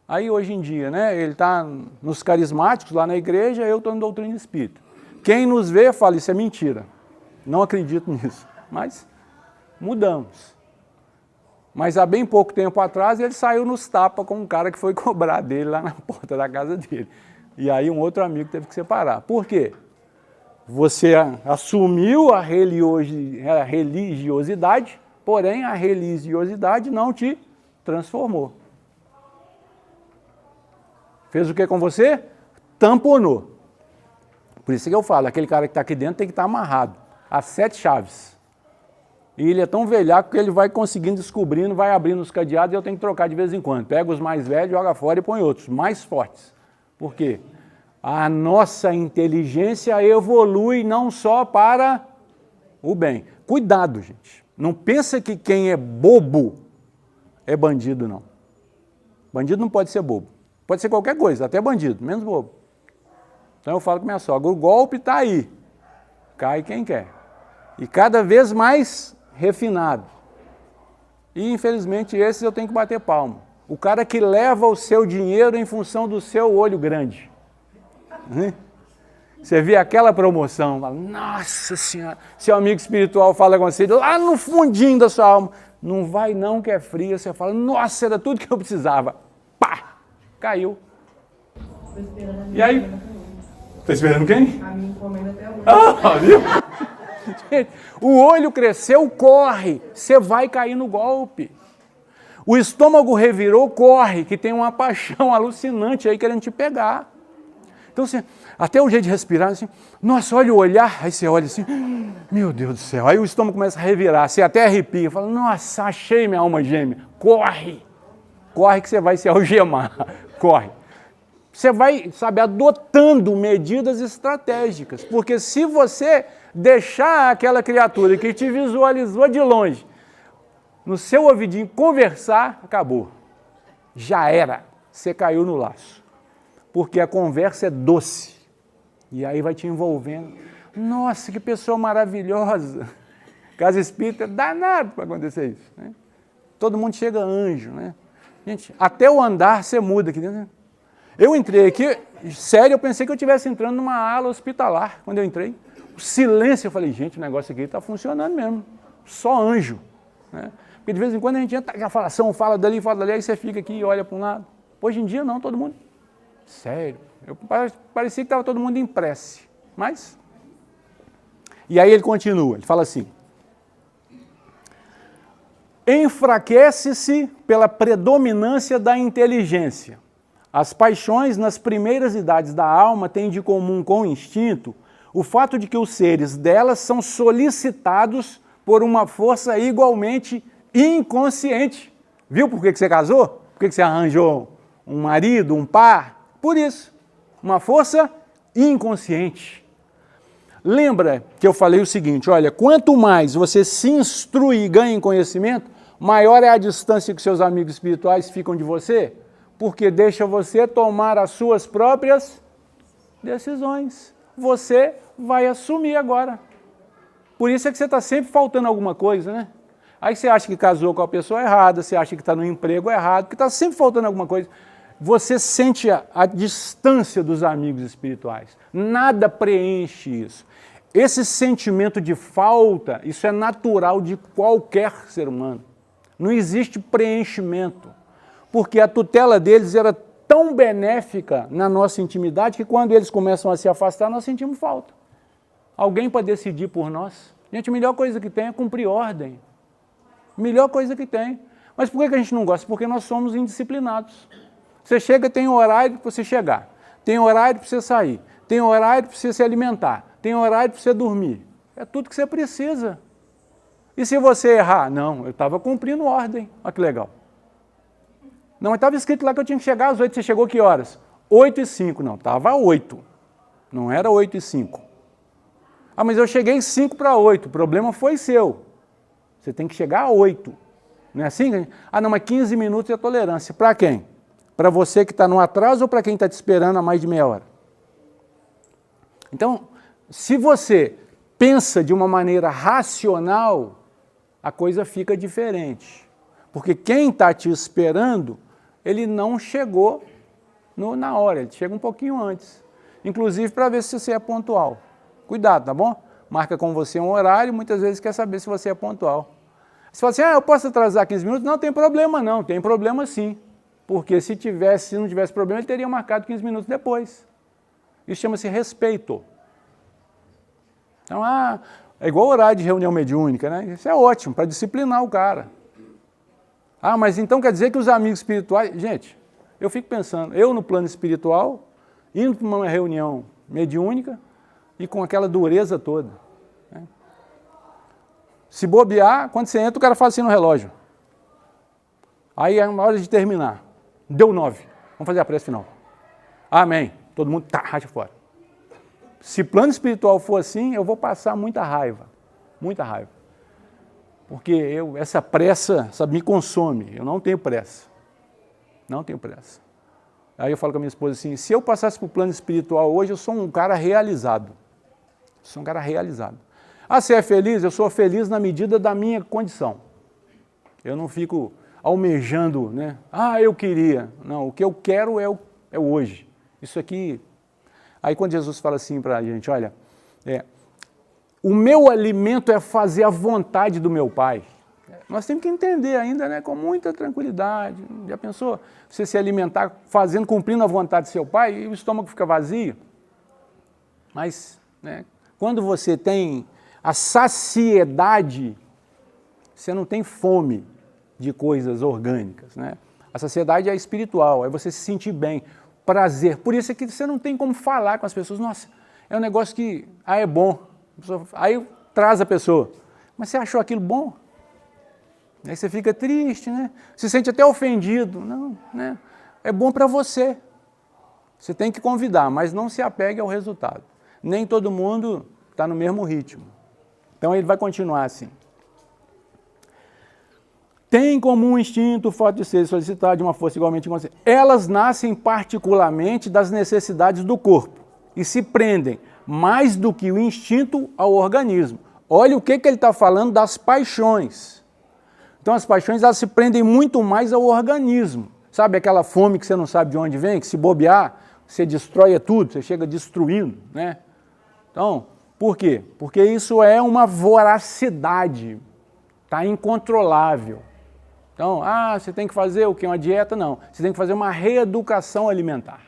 Aí, hoje em dia, né, ele está nos carismáticos, lá na igreja, eu estou em doutrina espírita. Quem nos vê, fala, isso é mentira. Não acredito nisso. Mas mudamos. Mas há bem pouco tempo atrás, ele saiu nos tapas com um cara que foi cobrar dele lá na porta da casa dele. E aí um outro amigo teve que separar. Por quê? Você assumiu a religiosidade, porém a religiosidade não te transformou. Fez o que com você? Tamponou. Por isso que eu falo, aquele cara que está aqui dentro tem que estar amarrado a 7 chaves. E ele é tão velhaco que ele vai conseguindo, descobrindo, vai abrindo os cadeados e eu tenho que trocar de vez em quando. Pega os mais velhos, joga fora e põe outros, mais fortes. Por quê? A nossa inteligência evolui não só para o bem. Cuidado, gente. Não pensa que quem é bobo é bandido, não. Bandido não pode ser bobo. Pode ser qualquer coisa, até bandido, menos bobo. Então eu falo com minha sogra, o golpe está aí. Cai quem quer. E cada vez mais refinado. E infelizmente esses eu tenho que bater palma. O cara que leva o seu dinheiro em função do seu olho grande. Você vê aquela promoção, fala, nossa senhora, seu amigo espiritual fala com você, lá no fundinho da sua alma, não vai não que é frio, você fala, nossa, era tudo que eu precisava. Pá! Caiu. E aí? Está esperando quem? A minha encomenda até hoje. Ah, viu? Gente, o olho cresceu, corre, você vai cair no golpe. O estômago revirou, corre, que tem uma paixão alucinante aí querendo te pegar. Então, assim, até o jeito de respirar, assim, nossa, olha o olhar, aí você olha assim, meu Deus do céu, aí o estômago começa a revirar, você até arrepia, fala, nossa, achei minha alma gêmea, corre, corre que você vai se algemar, corre. Você vai, sabe, adotando medidas estratégicas, porque se você deixar aquela criatura que te visualizou de longe, no seu ouvidinho, conversar, acabou. Já era. Você caiu no laço. Porque a conversa é doce. E aí vai te envolvendo. Nossa, que pessoa maravilhosa. Casa espírita, é danado para acontecer isso. Né? Todo mundo chega anjo. Né? Gente, até o andar você muda aqui dentro. Né? Eu entrei aqui, sério, eu pensei que eu estivesse entrando numa ala hospitalar quando eu entrei. O silêncio, eu falei, gente, o negócio aqui está funcionando mesmo. Só anjo. Né? Porque de vez em quando a gente entra na falação, fala dali, aí você fica aqui e olha para um lado. Hoje em dia não, todo mundo. Sério. Parecia que estava todo mundo em prece. Mas. E aí ele continua, ele fala assim. Enfraquece-se pela predominância da inteligência. As paixões nas primeiras idades da alma têm de comum com o instinto o fato de que os seres delas são solicitados por uma força igualmente inconsciente. Viu por que você casou? Por que você arranjou um marido, um par? Por isso, uma força inconsciente. Lembra que eu falei o seguinte, olha, quanto mais você se instrui e ganha em conhecimento, maior é a distância que seus amigos espirituais ficam de você, porque deixa você tomar as suas próprias decisões. Você vai assumir agora. Por isso é que você está sempre faltando alguma coisa, né? Aí você acha que casou com a pessoa errada, você acha que está no emprego errado, porque está sempre faltando alguma coisa. Você sente a distância dos amigos espirituais. Nada preenche isso. Esse sentimento de falta, isso é natural de qualquer ser humano. Não existe preenchimento. Porque a tutela deles era tão benéfica na nossa intimidade que quando eles começam a se afastar, nós sentimos falta. Alguém para decidir por nós. Gente, a melhor coisa que tem é cumprir ordem. Melhor coisa que tem. Mas por que a gente não gosta? Porque nós somos indisciplinados. Você chega, tem horário para você chegar. Tem horário para você sair. Tem horário para você se alimentar. Tem horário para você dormir. É tudo que você precisa. E se você errar? Não, eu estava cumprindo ordem. Olha que legal. Não, mas estava escrito lá que eu tinha que chegar às 8. Você chegou que horas? 8h05. Não, estava 8. Não era 8h05. Ah, mas eu cheguei 5 para 8. O problema foi seu. Você tem que chegar a 8. Não é assim? Ah, não, mas 15 minutos é tolerância. Para quem? Para você que está no atraso ou para quem está te esperando há mais de meia hora? Então, se você pensa de uma maneira racional, a coisa fica diferente. Porque quem está te esperando, ele não chegou na hora, ele chega um pouquinho antes. Inclusive para ver se você é pontual. Cuidado, tá bom? Marca com você um horário, muitas vezes quer saber se você é pontual. Você fala assim, eu posso atrasar 15 minutos? Não tem problema não, tem problema sim. Porque se não tivesse problema, ele teria marcado 15 minutos depois. Isso chama-se respeito. Então, é igual horário de reunião mediúnica, né? Isso é ótimo, para disciplinar o cara. Ah, mas então quer dizer que os amigos espirituais... Gente, eu fico pensando, eu no plano espiritual, indo para uma reunião mediúnica e com aquela dureza toda. Né? Se bobear, quando você entra, o cara fala assim no relógio. Aí é uma hora de terminar. Deu 9. Vamos fazer a prece final. Amém. Todo mundo racha fora. Se plano espiritual for assim, eu vou passar muita raiva. Muita raiva. Porque essa pressa, sabe, me consome. Eu não tenho pressa. Não tenho pressa. Aí eu falo com a minha esposa assim, se eu passasse para o plano espiritual hoje, eu sou um cara realizado. Sou um cara realizado. Ah, você é feliz? Eu sou feliz na medida da minha condição. Eu não fico almejando, né? Ah, eu queria. Não, o que eu quero é hoje. Isso aqui... Aí quando Jesus fala assim para a gente, olha, o meu alimento é fazer a vontade do meu Pai. Nós temos que entender ainda, né, com muita tranquilidade. Já pensou? Você se alimentar cumprindo a vontade do seu Pai e o estômago fica vazio? Mas, né, quando você tem a saciedade, você não tem fome de coisas orgânicas, né? A saciedade é espiritual, é você se sentir bem, prazer. Por isso é que você não tem como falar com as pessoas, nossa, é um negócio que, é bom. Aí traz a pessoa, mas você achou aquilo bom? Aí você fica triste, né? Se sente até ofendido. Não, né? É bom para você. Você tem que convidar, mas não se apegue ao resultado. Nem todo mundo está no mesmo ritmo. Então ele vai continuar assim. têm como um instinto o fato de ser solicitado de uma força igualmente inconsciente. Elas nascem particularmente das necessidades do corpo e se prendem mais do que o instinto ao organismo. Olha o que ele está falando das paixões. Então as paixões elas se prendem muito mais ao organismo. Sabe aquela fome que você não sabe de onde vem, que se bobear, você destrói tudo, você chega destruindo, né? Então, por quê? Porque isso é uma voracidade, está incontrolável. Então, você tem que fazer o quê? Uma dieta? Não. Você tem que fazer uma reeducação alimentar.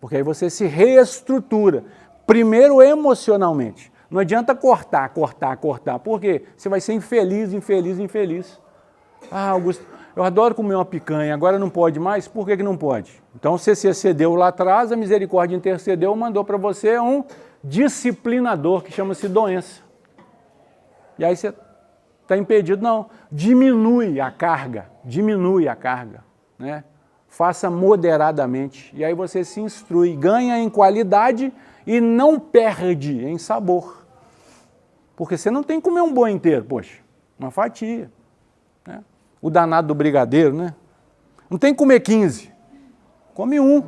Porque aí você se reestrutura. Primeiro emocionalmente. Não adianta cortar. Por quê? Você vai ser infeliz. Augusto, eu adoro comer uma picanha, agora não pode mais? Por que não pode? Então você se excedeu lá atrás, a misericórdia intercedeu, mandou para você um disciplinador que chama-se doença. E aí você está impedido, não. Diminui a carga, né? Faça moderadamente. E aí você se instrui, ganha em qualidade e não perde em sabor. Porque você não tem que comer um boi inteiro, poxa, uma fatia. Né? O danado do brigadeiro, né? Não tem que comer 15, come um.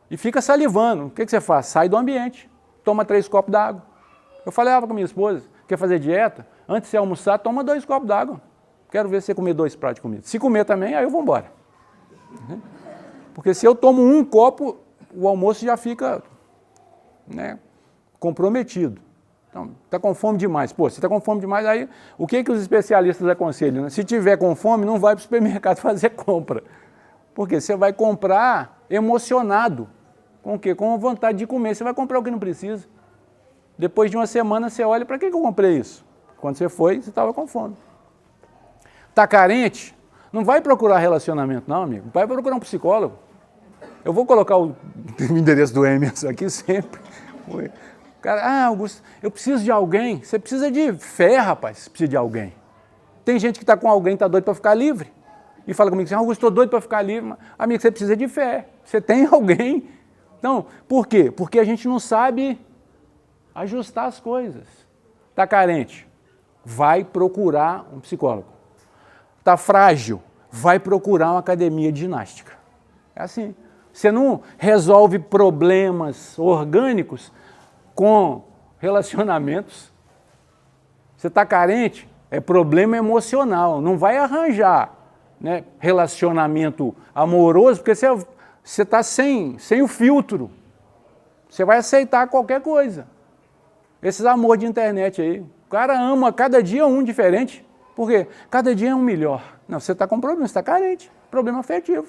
E fica salivando. O que você faz? Sai do ambiente, toma 3 copos d'água. Eu falava com minha esposa, quer fazer dieta? Antes de você almoçar, toma 2 copos d'água. Quero ver você comer 2 pratos de comida. Se comer também, aí eu vou embora. Porque se eu tomo 1 copo, o almoço já fica, né, comprometido. Então, está com fome demais. Pô, se está com fome demais, aí o que os especialistas aconselham? Né? Se tiver com fome, não vai para o supermercado fazer compra. Porque você vai comprar emocionado. Com o quê? Com vontade de comer. Você vai comprar o que não precisa. Depois de uma semana, você olha, para que eu comprei isso? Quando você foi, você estava com fome. Está carente? Não vai procurar relacionamento, não, amigo. Vai procurar um psicólogo. Eu vou colocar o endereço do Emerson aqui sempre. Cara, Augusto, eu preciso de alguém. Você precisa de fé, rapaz, você precisa de alguém. Tem gente que está com alguém, está doido para ficar livre. E fala comigo assim, Augusto, estou doido para ficar livre. Amigo, você precisa de fé. Você tem alguém. Então, por quê? Porque a gente não sabe ajustar as coisas. Está carente? Vai procurar um psicólogo. Está frágil? Vai procurar uma academia de ginástica. É assim. Você não resolve problemas orgânicos com relacionamentos. Você está carente? É problema emocional. Não vai arranjar, né, relacionamento amoroso, porque você está sem o filtro. Você vai aceitar qualquer coisa. Esses amores de internet aí. O cara ama cada dia um diferente. Por quê? Cada dia é um melhor. Não, você está com problema, você está carente. Problema afetivo.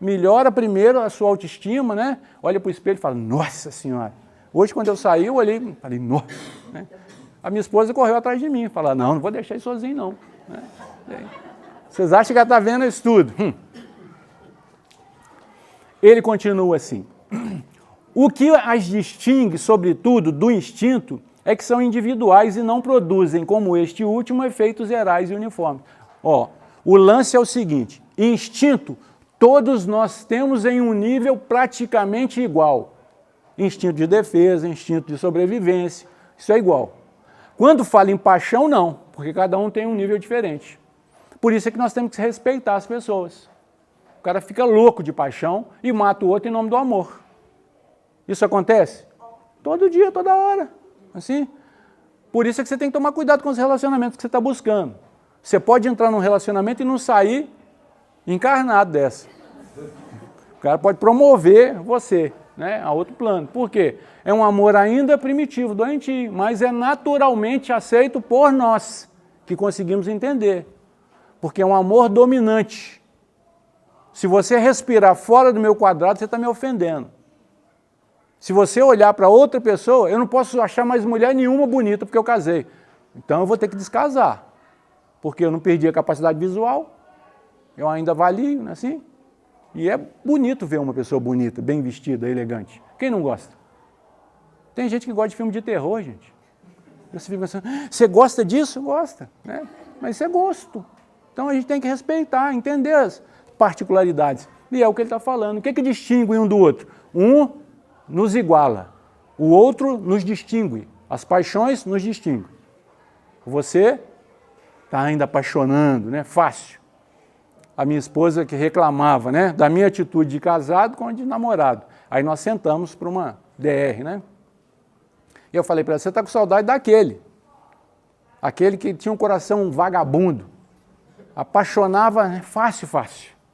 Melhora primeiro a sua autoestima, né? Olha para o espelho e fala, nossa senhora. Hoje, quando eu saí, eu olhei e falei, nossa. Né? A minha esposa correu atrás de mim. Falou, não vou deixar ele sozinho, não. Né? Vocês acham que ela está vendo isso tudo? Ele continua assim. O que as distingue, sobretudo, do instinto é que são individuais e não produzem, como este último, efeitos gerais e uniformes. Ó, o lance é o seguinte, instinto, todos nós temos em um nível praticamente igual. Instinto de defesa, instinto de sobrevivência, isso é igual. Quando fala em paixão, não, porque cada um tem um nível diferente. Por isso é que nós temos que respeitar as pessoas. O cara fica louco de paixão e mata o outro em nome do amor. Isso acontece? Todo dia, toda hora. Assim? Por isso é que você tem que tomar cuidado com os relacionamentos que você está buscando. Você pode entrar num relacionamento e não sair encarnado dessa. O cara pode promover você, né, a outro plano. Por quê? É um amor ainda primitivo, doentio, mas é naturalmente aceito por nós, que conseguimos entender. Porque é um amor dominante. Se você respirar fora do meu quadrado, você está me ofendendo. Se você olhar para outra pessoa, eu não posso achar mais mulher nenhuma bonita porque eu casei. Então eu vou ter que descasar. Porque eu não perdi a capacidade visual, eu ainda valio, não é assim? E é bonito ver uma pessoa bonita, bem vestida, elegante. Quem não gosta? Tem gente que gosta de filme de terror, gente. Você fica pensando, você gosta disso? Gosta, né? Mas isso é gosto. Então a gente tem que respeitar, entender as particularidades. E é o que ele está falando. O que distingue um do outro? Um nos iguala, o outro nos distingue. As paixões nos distinguem. Você está ainda apaixonando, né? Fácil. A minha esposa que reclamava, né? Da minha atitude de casado com a de namorado. Aí nós sentamos para uma DR, né? E eu falei para ela, você está com saudade daquele. Aquele que tinha um coração vagabundo. Apaixonava, né? Fácil.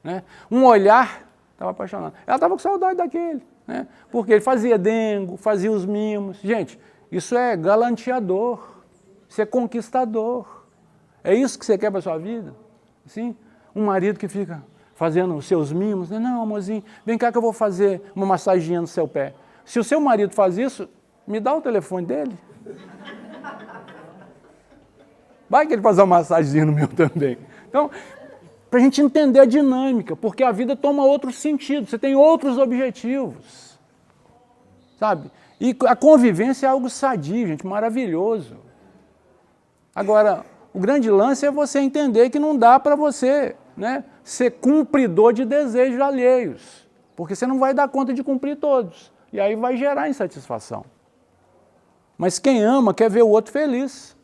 Né? Um olhar, estava apaixonado. Ela estava com saudade daquele. Né? Porque ele fazia dengo, fazia os mimos. Gente, isso é galanteador. Isso é conquistador. É isso que você quer para a sua vida? Assim? Um marido que fica fazendo os seus mimos. Né? Não, amorzinho, vem cá que eu vou fazer uma massaginha no seu pé. Se o seu marido faz isso, me dá o telefone dele. Vai que ele faz uma massaginha no meu também. Então, para a gente entender a dinâmica, porque a vida toma outro sentido, você tem outros objetivos. Sabe? E a convivência é algo sadio, gente, maravilhoso. Agora, o grande lance é você entender que não dá para você, né, ser cumpridor de desejos alheios, porque você não vai dar conta de cumprir todos, e aí vai gerar insatisfação. Mas quem ama quer ver o outro feliz.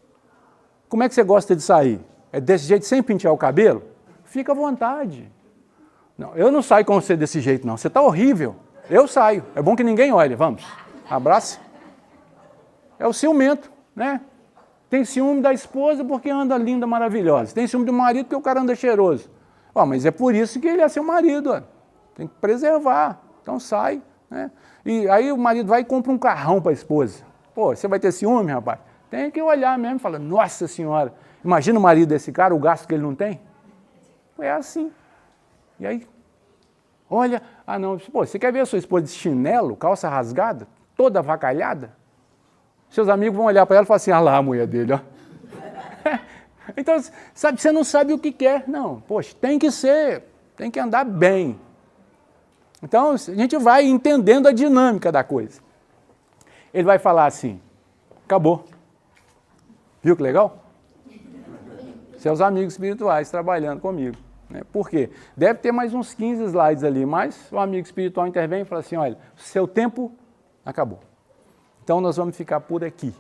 Como é que você gosta de sair? É desse jeito, sem pentear o cabelo? Fica à vontade. Não, eu não saio com você desse jeito, não. Você está horrível. Eu saio. É bom que ninguém olhe. Vamos. Abraça. É o ciumento, né? Tem ciúme da esposa porque anda linda, maravilhosa. Tem ciúme do marido porque o cara anda cheiroso. Ó, mas é por isso que ele é seu marido. Ó. Tem que preservar. Então sai. Né? E aí o marido vai e compra um carrão para a esposa. Pô, você vai ter ciúme, rapaz? Tem que olhar mesmo e falar, nossa senhora, imagina o marido desse cara, o gasto que ele não tem. É assim. E aí, olha, não, pô, você quer ver a sua esposa de chinelo, calça rasgada, toda avacalhada? Seus amigos vão olhar para ela e falar assim, lá a mulher dele, ó. Então, sabe, você não sabe o que quer. Não, poxa, tem que ser, tem que andar bem. Então, a gente vai entendendo a dinâmica da coisa. Ele vai falar assim, acabou. Viu que legal? Seus amigos espirituais trabalhando comigo. Né? Por quê? Deve ter mais uns 15 slides ali, mas o amigo espiritual intervém e fala assim, olha, seu tempo acabou. Então nós vamos ficar por aqui.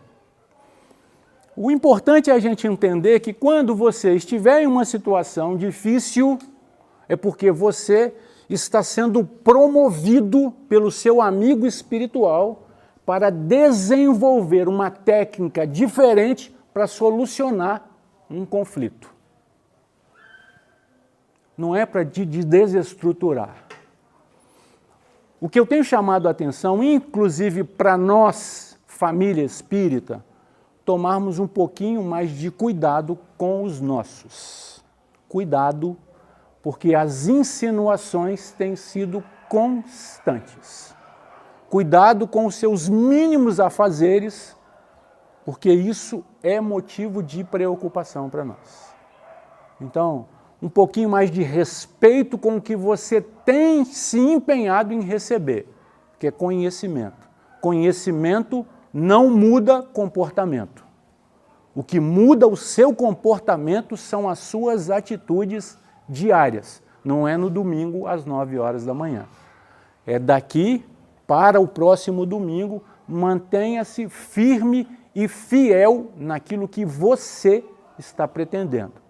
O importante é a gente entender que quando você estiver em uma situação difícil, é porque você está sendo promovido pelo seu amigo espiritual para desenvolver uma técnica diferente para solucionar um conflito. Não é para desestruturar. O que eu tenho chamado a atenção, inclusive para nós, família espírita, tomarmos um pouquinho mais de cuidado com os nossos. Cuidado, porque as insinuações têm sido constantes. Cuidado com os seus mínimos afazeres, porque isso é motivo de preocupação para nós. Então, um pouquinho mais de respeito com o que você tem se empenhado em receber, que é conhecimento. Conhecimento não muda comportamento. O que muda o seu comportamento são as suas atitudes diárias. Não é no domingo às 9 horas da manhã. É daqui para o próximo domingo, mantenha-se firme e fiel naquilo que você está pretendendo.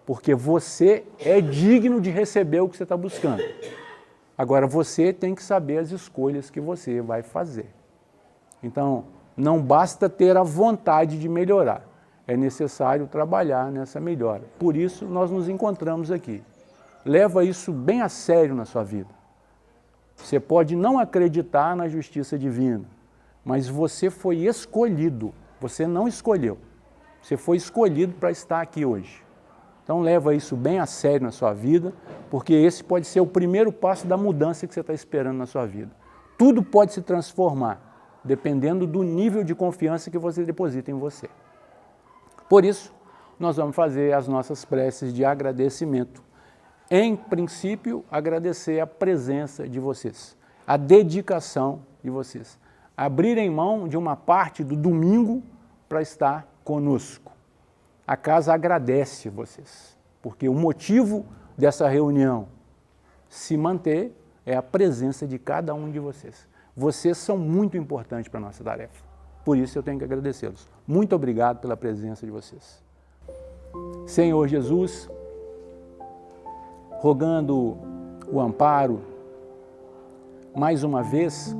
Porque você é digno de receber o que você está buscando. Agora, você tem que saber as escolhas que você vai fazer. Então, não basta ter a vontade de melhorar. É necessário trabalhar nessa melhora. Por isso, nós nos encontramos aqui. Leva isso bem a sério na sua vida. Você pode não acreditar na justiça divina, mas você foi escolhido. Você não escolheu. Você foi escolhido para estar aqui hoje. Então leva isso bem a sério na sua vida, porque esse pode ser o primeiro passo da mudança que você está esperando na sua vida. Tudo pode se transformar, dependendo do nível de confiança que você deposita em você. Por isso, nós vamos fazer as nossas preces de agradecimento. Em princípio, agradecer a presença de vocês, a dedicação de vocês. Abrirem mão de uma parte do domingo para estar conosco. A casa agradece vocês, porque o motivo dessa reunião se manter é a presença de cada um de vocês. Vocês são muito importantes para a nossa tarefa. Por isso eu tenho que agradecê-los. Muito obrigado pela presença de vocês. Senhor Jesus, rogando o amparo mais uma vez,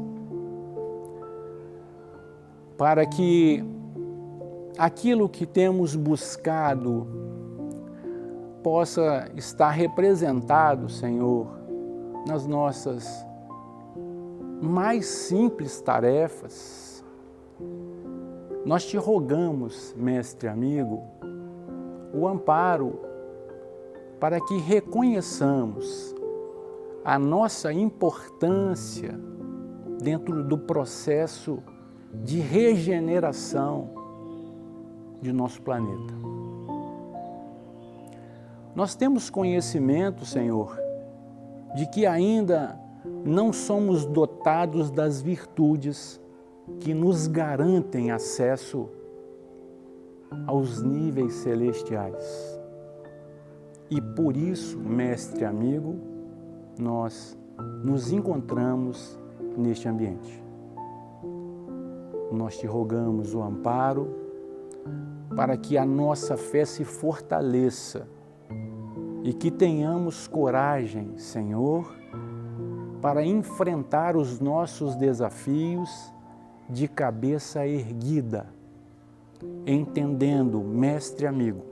para que aquilo que temos buscado possa estar representado, Senhor, nas nossas mais simples tarefas. Nós te rogamos, mestre amigo, o amparo para que reconheçamos a nossa importância dentro do processo de regeneração de nosso planeta. Nós temos conhecimento, Senhor, de que ainda não somos dotados das virtudes que nos garantem acesso aos níveis celestiais. E por isso, mestre amigo, nós nos encontramos neste ambiente. Nós te rogamos o amparo para que a nossa fé se fortaleça e que tenhamos coragem, Senhor, para enfrentar os nossos desafios de cabeça erguida, entendendo, mestre amigo,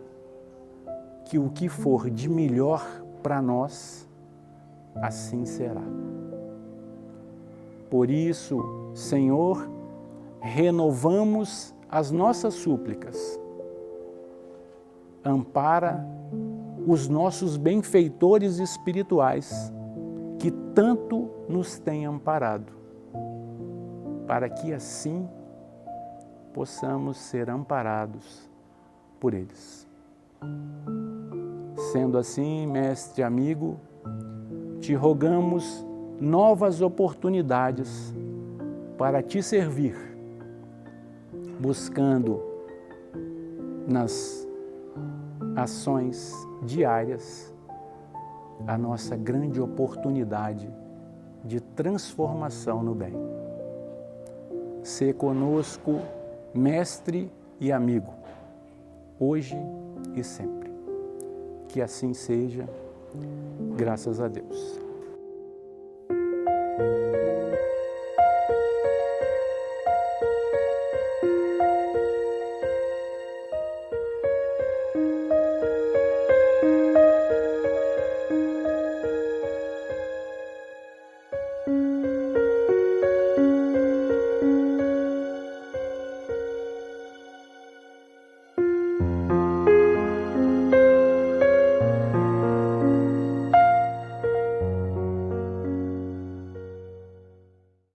que o que for de melhor para nós, assim será. Por isso, Senhor, renovamos as nossas súplicas. Ampara os nossos benfeitores espirituais que tanto nos têm amparado, para que assim possamos ser amparados por eles. Sendo assim, mestre amigo, te rogamos novas oportunidades para te servir, buscando nas ações diárias a nossa grande oportunidade de transformação no bem. Sê conosco, mestre e amigo, hoje e sempre. Que assim seja, graças a Deus.